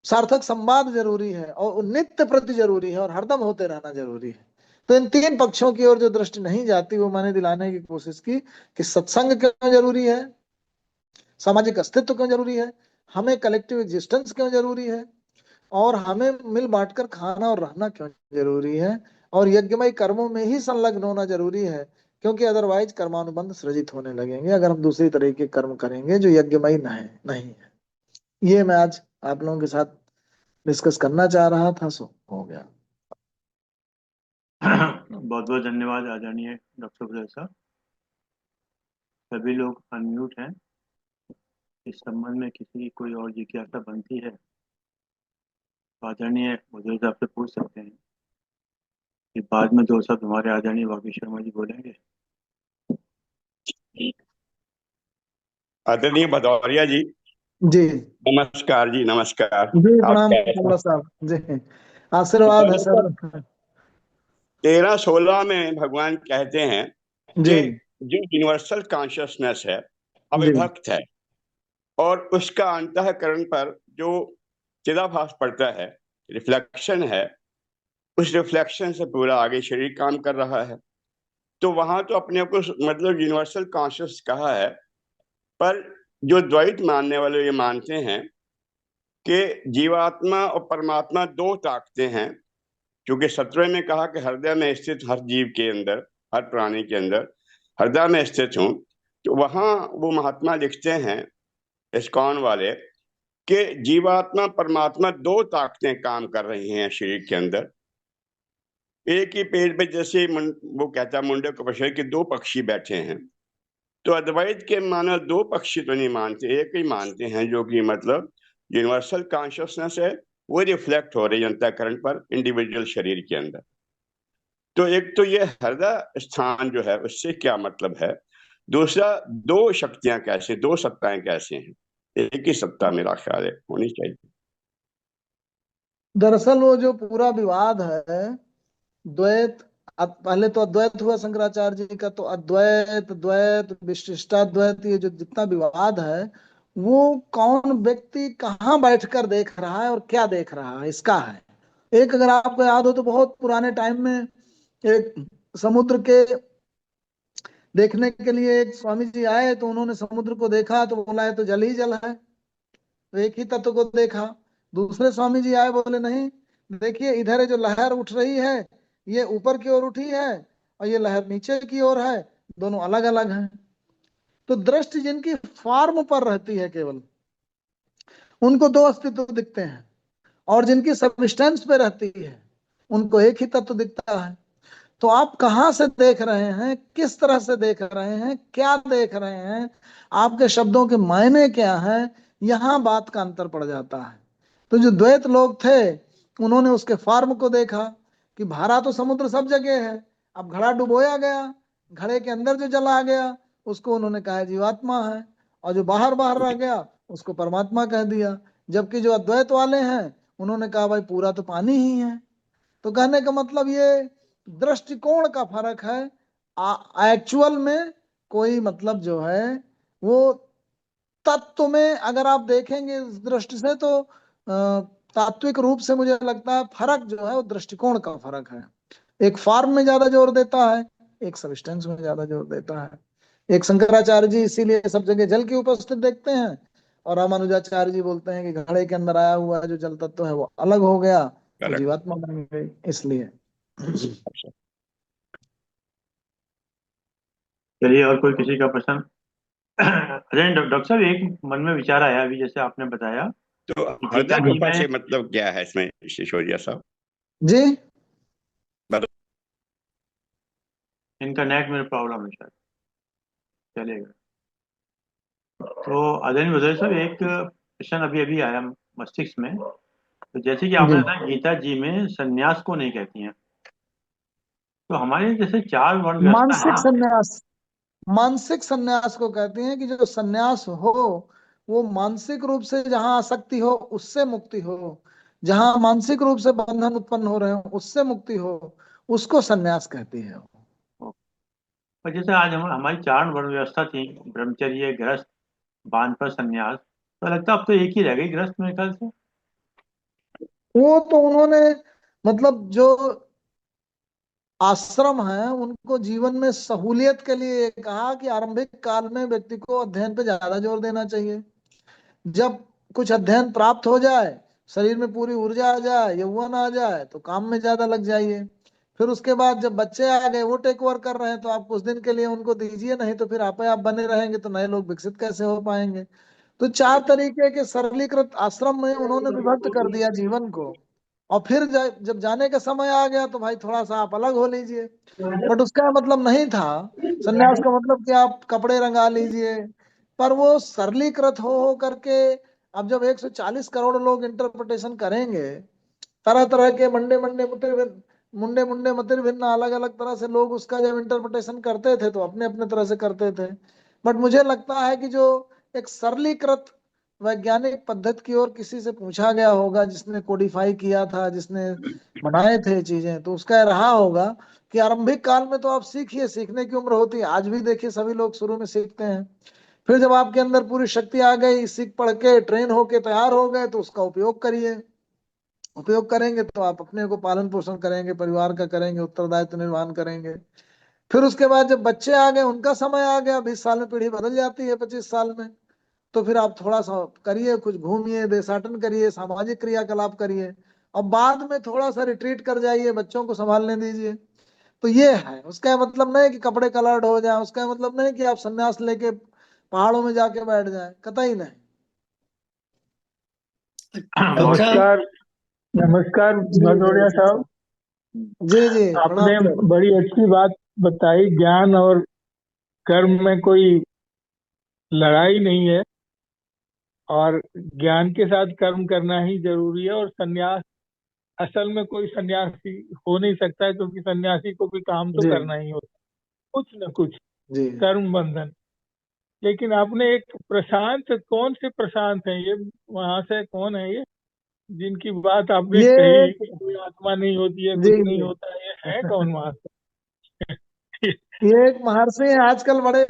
सार्थक संवाद जरूरी है, और नित्य प्रति जरूरी है, और हरदम होते रहना जरूरी है। तो इन तीन पक्षों की ओर जो दृष्टि नहीं जाती, वो मैंने दिलाने की कोशिश की कि सत्संग क्यों जरूरी है, सामाजिक अस्तित्व क्यों जरूरी है, हमें कलेक्टिव एग्जिस्टेंस क्यों जरूरी है, और हमें मिल बांटकर खाना और रहना क्यों जरूरी है, और यज्ञमय कर्मों में ही संलग्न होना जरूरी है, क्योंकि अदरवाइज कर्मानुबंध सृजित होने लगेंगे अगर हम दूसरी तरह के कर्म करेंगे जो यज्ञमय नहीं है। ये मैं आज आप लोगों के साथ डिस्कस करना चाह रहा था, सो हो गया। बहुत बहुत धन्यवाद आदरणीय डॉक्टर प्रसाद साहब। सभी लोग अनम्यूट हैं। इस संबंध में किसी की कोई और जिज्ञासा बनती है तो आदरणीय मुझे साहब से पूछ सकते हैं। कि बाद में दो शब्द हमारे आदरणीय वाकी शर्मा जी बोलेंगे। आदरणीय भदौरिया जी, जी नमस्कार जी, नमस्कार। जी, आप प्रणाम कैसे? कमला साहब जी, आशीर्वाद है सर। 13-16 में भगवान कहते हैं जी कि जो यूनिवर्सल कॉन्शियसनेस है जी अविभक्त है, और उसका अंतःकरण पर जो चिदाभास पड़ता है, रिफ्लेक्शन है, उस रिफ्लेक्शन से पूरा आगे शरीर काम कर रहा है। तो वहां तो अपने को मतलब यूनिवर्सल कॉन्शियस कहा है, पर जो द्वैत मानने वाले ये मानते हैं कि जीवात्मा और परमात्मा दो ताकतें हैं। क्योंकि 17 में कहा कि हृदय में स्थित हर जीव के अंदर, हर प्राणी के अंदर हृदय में स्थित हूं। तो वहां वो महात्मा लिखते हैं, इस्कॉन वाले, कि जीवात्मा परमात्मा दो ताकतें काम कर रही हैं शरीर के अंदर। एक ही पेड़ पे जैसे वो कहता मुंडे कपशर के दो पक्षी बैठे हैं। तो अद्वैत के मानो दो पक्षी तो नहीं मानते, एक ही मानते हैं, जो कि मतलब यूनिवर्सल कॉन्शियसनेस है, वो रिफ्लेक्ट हो रही है अंतःकरण पर इंडिविजुअल शरीर के अंदर। तो एक तो ये हृदय स्थान जो है उससे क्या मतलब है, दूसरा दो शक्तियां कैसे, दो सत्ताएं कैसे हैं, एक ही सत्ता मेरा ख्याल है होनी चाहिए। दरअसल वो जो पूरा विवाद है द्वैत, अब पहले तो अद्वैत हुआ शंकराचार्य जी का, तो अद्वैत द्वैत विशिष्टाद्वैत, ये जो जितना विवाद है, वो कौन व्यक्ति कहाँ बैठकर देख रहा है और क्या देख रहा है, इसका है। एक अगर आपको याद हो तो बहुत पुराने टाइम में एक समुद्र के देखने के लिए एक स्वामी जी आए, तो उन्होंने समुद्र को देखा तो बोला है तो जल ही जल है, तो एक ही तत्व को देखा। दूसरे स्वामी जी आए, बोले नहीं, देखिए इधर जो लहर उठ रही है ये ऊपर की ओर उठी है, और ये लहर नीचे की ओर है, दोनों अलग अलग हैं। तो दृष्टि जिनकी फॉर्म पर रहती है केवल, उनको दो अस्तित्व दिखते हैं, और जिनकी सब्सटेंस पे रहती है उनको एक ही तत्व दिखता है। तो आप कहाँ से देख रहे हैं, किस तरह से देख रहे हैं, क्या देख रहे हैं, आपके शब्दों के मायने क्या है, यहाँ बात का अंतर पड़ जाता है। तो जो द्वैत लोग थे उन्होंने उसके फॉर्म को देखा कि भरा तो समुद्र सब जगह है, अब घड़ा डुबोया गया, घड़े के अंदर जो जल आ गया उसको उन्होंने कहा जीवात्मा है, और जो बाहर बाहर रह गया उसको परमात्मा कह दिया। जबकि जो अद्वैत वाले हैं उन्होंने कहा भाई पूरा तो पानी ही है। तो कहने का मतलब ये दृष्टिकोण का फर्क है। एक्चुअल में कोई मतलब जो है वो तत्व में अगर आप देखेंगे इस दृष्टि से तो तात्विक रूप से मुझे लगता है फर्क जो है वो दृष्टिकोण का फर्क है। एक फॉर्म में ज्यादा जोर देता है, एक सब्सटेंस में ज्यादा जोर देता है। एक शंकराचार्य जी इसीलिए सब जगह जल की उपस्थित देखते हैं, और रामानुजाचार्य जी बोलते हैं कि घड़े के अंदर आया हुआ जो जल तत्व है वो अलग हो गया, वो करेक्ट। जीवात्मा बन गई इसलिए। चलिए, और कोई किसी का प्रश्न? अजय डॉक्टर साहब, एक मन में विचार आया अभी, जैसे आपने बताया तो कि हृदय गीता जी कृपा से में। मतलब क्या है इसमें सिसोदिया साहब? जी, इनका नेट में प्रॉब्लम है शायद, चलेगा। तो अजय बदल साहब, एक प्रश्न अभी अभी आया मस्तिष्क में। तो जैसे कि आपने जी। बताया गीता जी में संन्यास को नहीं कहती हैं, तो हमारे जैसे चार वर्ण व्यवस्था है मानसिक ना। संन्यास, मानसिक संन्यास को कहते हैं कि जो संन्यास हो वो मानसिक रूप से जहां आसक्ति हो उससे मुक्ति हो, जहां मानसिक रूप से बंधन उत्पन्न हो रहे हो उससे मुक्ति हो, उसको संन्यास कहती है। और जैसे आज हमारी चार वर्ण व्यवस्था थी, ब्रह्मचर्य, गृहस्थ, वानप्रस्थ, संन्यास, तो लगता है अब तो एक ही रह गई, गृहस्थ, मेरे ख्याल से। वो तो उन्होंने मतलब जो आश्रम है उनको जीवन में सहूलियत के लिए कहा कि आरंभिक काल में व्यक्ति को अध्ययन पे ज्यादा जोर देना चाहिए। जब कुछ अध्ययन प्राप्त हो जाए, शरीर में पूरी ऊर्जा आ जाए, यौवन आ जाए, तो काम में ज्यादा लग जाइए। फिर उसके बाद जब बच्चे आ गए, वो टेक ओवर कर रहे हैं, तो आप कुछ दिन के लिए उनको दीजिए, नहीं तो फिर आप बने रहेंगे तो नए लोग विकसित कैसे हो पाएंगे। तो चार तरीके के सरलीकृत आश्रम में उन्होंने विभक्त कर दिया जीवन को। और फिर जब जाने का समय आ गया तो भाई थोड़ा सा आप अलग हो लीजिए। बट उसका मतलब नहीं था सन्यास का मतलब कि आप कपड़े रंगा लीजिए। पर वो सरलीकृत हो करके, अब जब 140 करोड़ लोग इंटरप्रिटेशन करेंगे, तरह तरह के मंडे मंडे मुंडे मुंडे मतिर भिन्न अलग अलग तरह से लोग उसका जब इंटरप्रिटेशन करते थे तो अपने अपने तरह से करते थे। बट मुझे लगता है कि जो एक सरलीकृत वैज्ञानिक पद्धति की ओर किसी से पूछा गया होगा, जिसने कोडिफाई किया था, जिसने बनाए थे चीजें, तो उसका रहा होगा कि आरंभिक काल में तो आप सीखिए, सीखने की उम्र होती है, आज भी देखिए सभी लोग शुरू में सीखते हैं। फिर जब आपके अंदर पूरी शक्ति आ गई, सीख पढ़ के ट्रेन होके तैयार हो गए, तो उसका उपयोग करिए। उपयोग करेंगे तो आप अपने को पालन पोषण करेंगे, परिवार का करेंगे, उत्तरदायित्व निर्वहन करेंगे। फिर उसके बाद जब बच्चे आ गए, उनका समय आ गया, 20 साल में पीढ़ी बदल जाती है, 25 साल में, तो फिर आप थोड़ा सा करिए, कुछ घूमिए, देशाटन करिए, सामाजिक क्रियाकलाप करिए, और बाद में थोड़ा सा रिट्रीट कर जाइए, बच्चों को संभालने दीजिए। तो ये है, उसका मतलब नहीं कि कपड़े कलर्ड हो जाए, उसका मतलब नहीं कि आप संन्यास लेके पहाड़ों में जाके बैठ जाए, कतई नहीं। बहुत नमस्कार। नमस्कार जी भदौरिया साहब, जी जी, प्रणाम आपने सर। बड़ी अच्छी बात बताई। ज्ञान और कर्म में कोई लड़ाई नहीं है, और ज्ञान के साथ कर्म करना ही जरूरी है। और सन्यास, असल में कोई सन्यासी हो नहीं सकता है, क्योंकि सन्यासी को भी काम तो जी करना ही होता है, कुछ न कुछ जी। कर्म बंधन। लेकिन आपने एक प्रशांत, कौन से प्रशांत है ये, वहां से कौन है ये जिनकी बात आपने ये कही कि कोई आत्मा नहीं होती है, जी कुछ नहीं जी, होता है, ये है कौन वहां से? ये एक महर्षि हैं, आजकल बड़े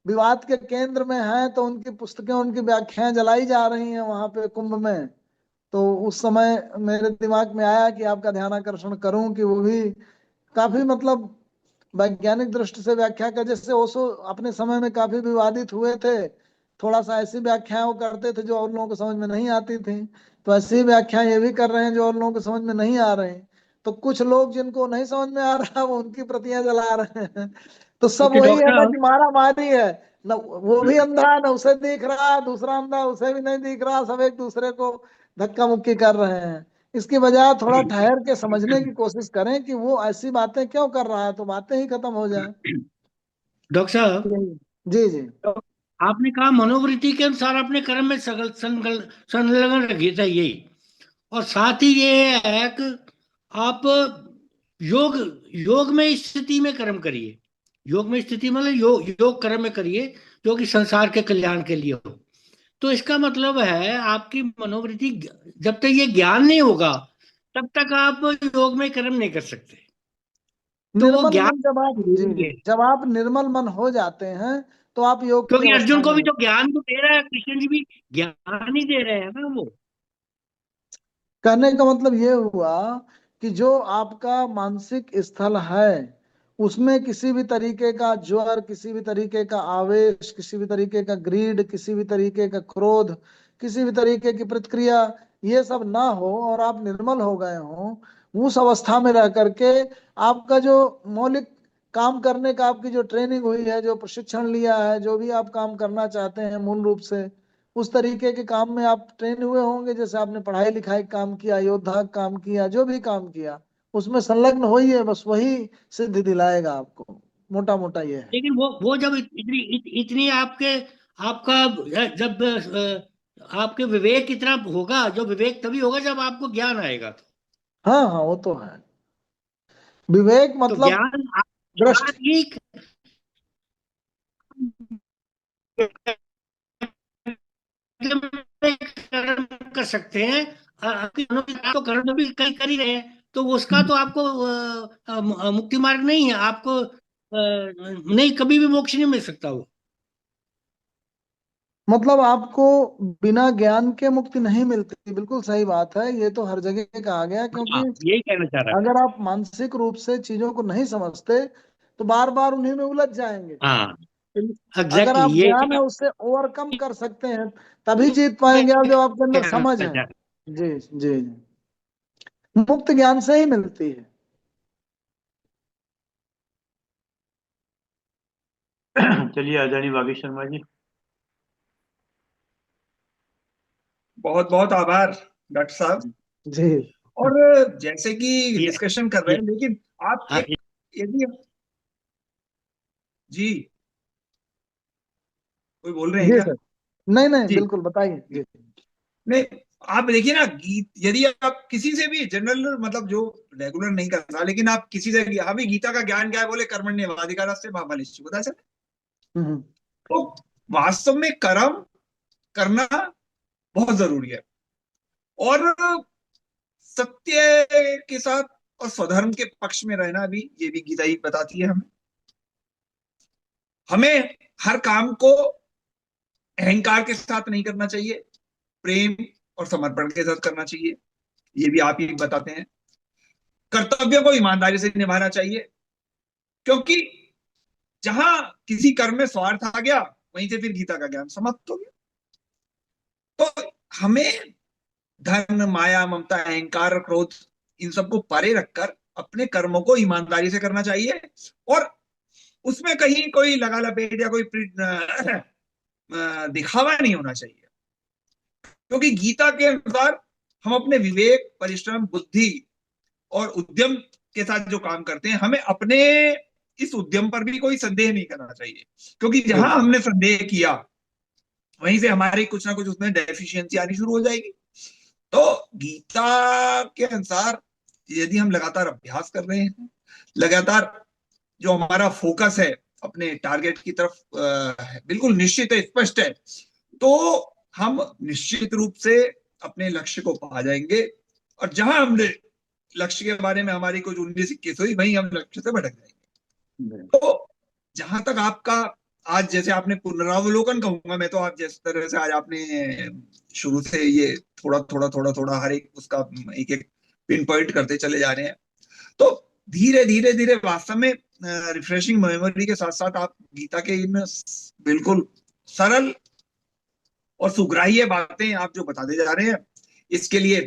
विवाद के केंद्र में हैं, तो उनकी पुस्तकें, उनकी व्याख्याएं जलाई जा रही हैं वहां पे कुंभ में। तो उस समय मेरे दिमाग में आया कि आपका ध्यान आकर्षण करूं कि वो भी काफी मतलब वैज्ञानिक दृष्टि से व्याख्या कर, जैसे ओशो अपने समय में काफी विवादित हुए थे, थोड़ा सा ऐसी व्याख्याएं वो करते थे जो और लोगों को समझ में नहीं आती थी। तो ऐसी व्याख्याएं ये भी कर रहे हैं जो और लोगों को समझ में नहीं आ रहे। तो कुछ लोग जिनको नहीं समझ में आ रहा वो उनकी प्रतियां जला रहे हैं। तो सब क्योंकि वही है ना डॉक्टर कि मारा मारी है, न वो भी अंधा है, न उसे दिख रहा, दूसरा अंधा उसे भी नहीं दिख रहा, सब एक दूसरे को धक्का मुक्की कर रहे हैं। इसकी बजाय थोड़ा ठहर के समझने की कोशिश करें कि वो ऐसी बातें क्यों कर रहा है, तो बातें ही खत्म हो जाए। डॉक्टर साहब, जी जी आपने कहा मनोवृत्ति के अनुसार अपने कर्म में संलग्न रखिए चाहिए, और साथ ही ये है कि आप योग योग में स्थिति में कर्म करिए। योग में स्थिति मतलब योग कर्म में करिए जो कि संसार के कल्याण के लिए हो। तो इसका मतलब है आपकी मनोवृत्ति, जब तक ये ज्ञान नहीं होगा तब तक आप योग में कर्म नहीं कर सकते। तो वो निर्मल ज्ञान मन जब आप, जी जरूरी जी, है, जब आप निर्मल मन हो जाते हैं तो आप योग की क्योंकि अवस्था अर्जुन में को भी होते तो ज्ञान तो दे रहा है, कृष्ण जी भी ज्ञान ही दे रहे हैं ना वो। हैं। कहने का मतलब ये हुआ कि जो आपका मानसिक स्थल है उसमें किसी भी तरीके का ज्वर, किसी भी तरीके का आवेश, किसी भी तरीके का ग्रीड, किसी भी तरीके का क्रोध, किसी भी तरीके की प्रतिक्रिया, ये सब ना हो और आप निर्मल हो गए हो, उस अवस्था में रह करके आपका जो मौलिक काम करने का, आपकी जो ट्रेनिंग हुई है, जो प्रशिक्षण लिया है, जो भी आप काम करना चाहते हैं मूल रूप से, उस तरीके के काम में आप ट्रेन हुए होंगे। जैसे आपने पढ़ाई लिखाई काम किया, योद्धा का काम किया, जो भी काम किया उसमें संलग्न हो ही है, बस वही सिद्धि दिलाएगा आपको। मोटा मोटा ये है। लेकिन वो जब इतनी आपके आपका जब आपके विवेक इतना होगा, जो विवेक तभी होगा जब आपको ज्ञान आएगा। हाँ हाँ, वो तो है। विवेक तो मतलब ज्ञान ज्ञान दृष्टि। ही कर्म कर सकते हैं। आपकी मनोविज्ञान तो कर्म भी कई कर ही रहे हैं, तो उसका तो आपको मुक्ति मार्ग नहीं है आपको, नहीं, कभी भी मोक्ष नहीं मिल सकता वो। मतलब आपको बिना ज्ञान के मुक्ति नहीं मिलती, बिल्कुल सही बात है। ये तो हर जगह कहा गया, क्योंकि हाँ, यही कहना चाह रहा अगर आप मानसिक रूप से चीजों को नहीं समझते तो बार बार उन्हीं में उलझ जाएंगे। था। हाँ, अगर एग्जैक्टली आप ये ज्ञान है उससे ओवरकम कर सकते हैं, तभी जीत पाएंगे आप, जब आपके अंदर समझ है। कहना जी जी जी। मुक्त ज्ञान से ही मिलती है। चलिए आदरणीय वागीश शर्मा जी। बहुत बहुत आभार डॉक्टर साहब। जी और जैसे कि ये डिस्कशन कर रहे ये हैं, लेकिन आप हाँ, एक, यदि जी कोई बोल रहे हैं जी क्या? सर। नहीं नहीं, जी बिल्कुल बताइए जी। नहीं, आप देखिए ना, गीत यदि आप किसी से भी जनरल, मतलब जो रेगुलर नहीं करता, लेकिन आप किसी से, हमें गीता का ज्ञान क्या है, बोले कर्मण्येवाधिकारस्ते मा फलं निश्चितम्। हम्म। तो वास्तव में कर्म करना बहुत जरूरी है, और सत्य के साथ और स्वधर्म के पक्ष में रहना भी, ये भी गीता ही बताती है हमें। हमें हर काम को अहंकार के साथ नहीं करना चाहिए, प्रेम और समर्पण के साथ करना चाहिए, ये भी आप ही बताते हैं। कर्तव्य को ईमानदारी से निभाना चाहिए, क्योंकि जहां किसी कर्म में स्वार्थ आ गया, वहीं से फिर गीता का ज्ञान समाप्त हो गया। तो हमें धन, माया, ममता, अहंकार, क्रोध, इन सबको परे रखकर अपने कर्मों को ईमानदारी से करना चाहिए, और उसमें कहीं कोई लगा लपेट या कोई दिखावा नहीं होना चाहिए। क्योंकि गीता के अनुसार हम अपने विवेक, परिश्रम, बुद्धि और उद्यम के साथ जो काम करते हैं, हमें अपने इस उद्यम पर भी कोई संदेह नहीं करना चाहिए, क्योंकि जहां बिल्कुल। हमने संदेह किया, वहीं से हमारी कुछ ना कुछ उसमें डेफिशिएंसी आनी शुरू हो जाएगी। तो गीता के अनुसार यदि हम लगातार अभ्यास कर रहे हैं, लगातार जो हमारा फोकस है अपने टारगेट की तरफ बिल्कुल निश्चित है, स्पष्ट है, तो हम निश्चित रूप से अपने लक्ष्य को पा जाएंगे। और जहां हमने लक्ष्य के बारे में हमारी कुछ 19-21 हुई, वहीं हम लक्ष्य से भटक जाएंगे। तो जहां तक आपका, आज जैसे आपने पुनरावलोकन कहूंगा मैं, तो आप जिस तरह से आज आपने शुरू से ये थोड़ा थोड़ा थोड़ा थोड़ा हर एक उसका एक एक पिन पॉइंट करते चले जा रहे हैं, तो धीरे धीरे धीरे वास्तव में रिफ्रेशिंग मेमोरी के साथ साथ आप गीता के इन बिल्कुल सरल और सुग्राह्य बातें आप जो बताते जा रहे हैं, इसके लिए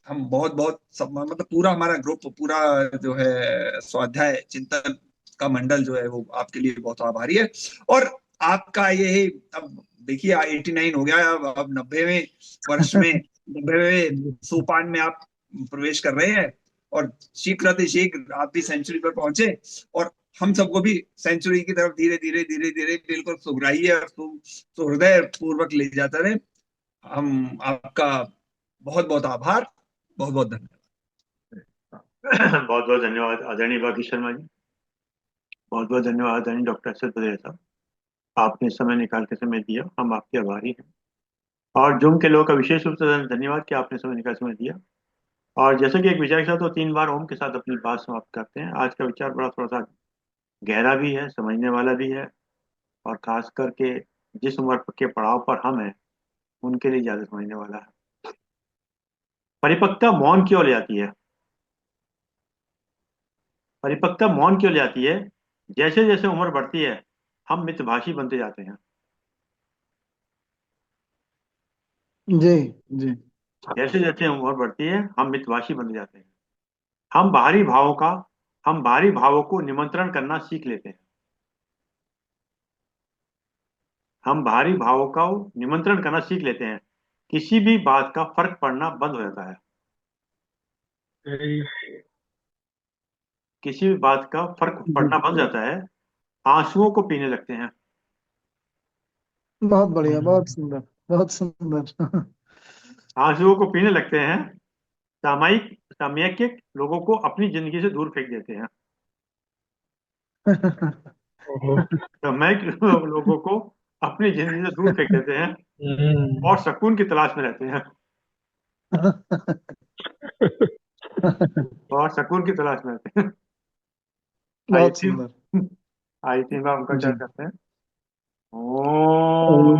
हम बहुत बहुत सब, मतलब पूरा हमारा ग्रुप, पूरा जो है स्वाध्याय चिंतन का मंडल जो है, वो आपके लिए बहुत आभारी है। और आपका ये, अब देखिए 89 हो गया, अब 90वें वर्ष में, 90वें सोपान में आप प्रवेश कर रहे हैं और शीघ्र आप भी सेंचुरी पर पहुंचे और हम सबको भी सेंचुरी की तरफ धीरे धीरे धीरे धीरे बिल्कुल सुगराही और सुहृदय पूर्वक ले जाता रहे। हम आपका बहुत बहुत आभार, बहुत बहुत धन्यवाद। बहुत बहुत धन्यवाद आदरणीय भागी शर्मा जी, बहुत बहुत धन्यवाद आदरणीय डॉक्टर एस एस भदौरिया साहब, आपने समय निकाल के समय दिया, हम आपके आभारी हैं। और जूम के लोगों का विशेष रूप से धन्यवाद कि आपने समय निकाल समय दिया। और जैसे कि एक विचार के साथ तो 3 बार ओम के साथ अपनी बात समाप्त करते हैं। आज का विचार बड़ा थोड़ा सा गहरा भी है, समझने वाला भी है, और खास करके जिस उम्र के पड़ाव पर हम हैं उनके लिए ज्यादा समझने वाला है। परिपक्वता मौन क्यों ले आती है? परिपक्वता मौन क्यों ले आती है? जैसे जैसे उम्र बढ़ती है हम मितभाषी बनते जाते हैं। जी जी। जैसे जैसे उम्र बढ़ती है हम मितभाषी बनते जाते हैं। हम बाहरी भावों को निमंत्रण करना सीख लेते हैं। हम बाहरी भावों का निमंत्रण करना सीख लेते हैं। किसी भी बात का फर्क पड़ना बंद हो जाता है। किसी भी बात का फर्क पड़ना बंद हो जाता है। आंसुओं को पीने लगते हैं। बहुत बढ़िया, बहुत सुंदर, बहुत सुंदर। आंसुओं को पीने लगते हैं। सामयिक लोगों को अपनी जिंदगी से दूर फेंक देते हैं। सामयिक लोगों को अपनी जिंदगी से दूर फेंक देते हैं और सुकून की तलाश में रहते हैं। और सुकून की तलाश में रहते हैं। बहुत सुंदर। आई 3 बार उनका जी। उच्चारण करते हैं। ओम।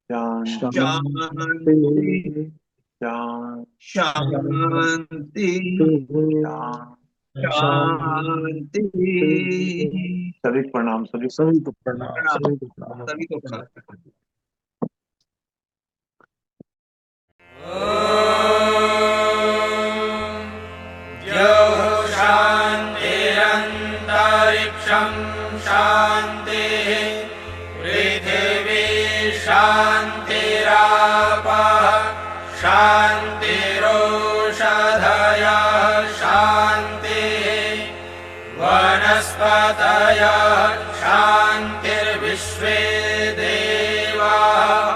शांति शांति शांति। सभी को प्रणाम, सभी को प्रणाम, सभी को प्रणाम। सभी को प्रणाम। शान्तिरन्तरिक्षं शान्तिः पृथिवी शान्तिरापः शान्तिरोषधयः शान्तिः वनस्पतयः शान्तिर्विश्वे देवाः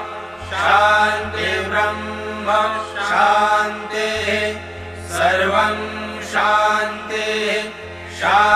शान्तिर्ब्रह्म शान्तिः सर्वं शान्तिः शान्तिः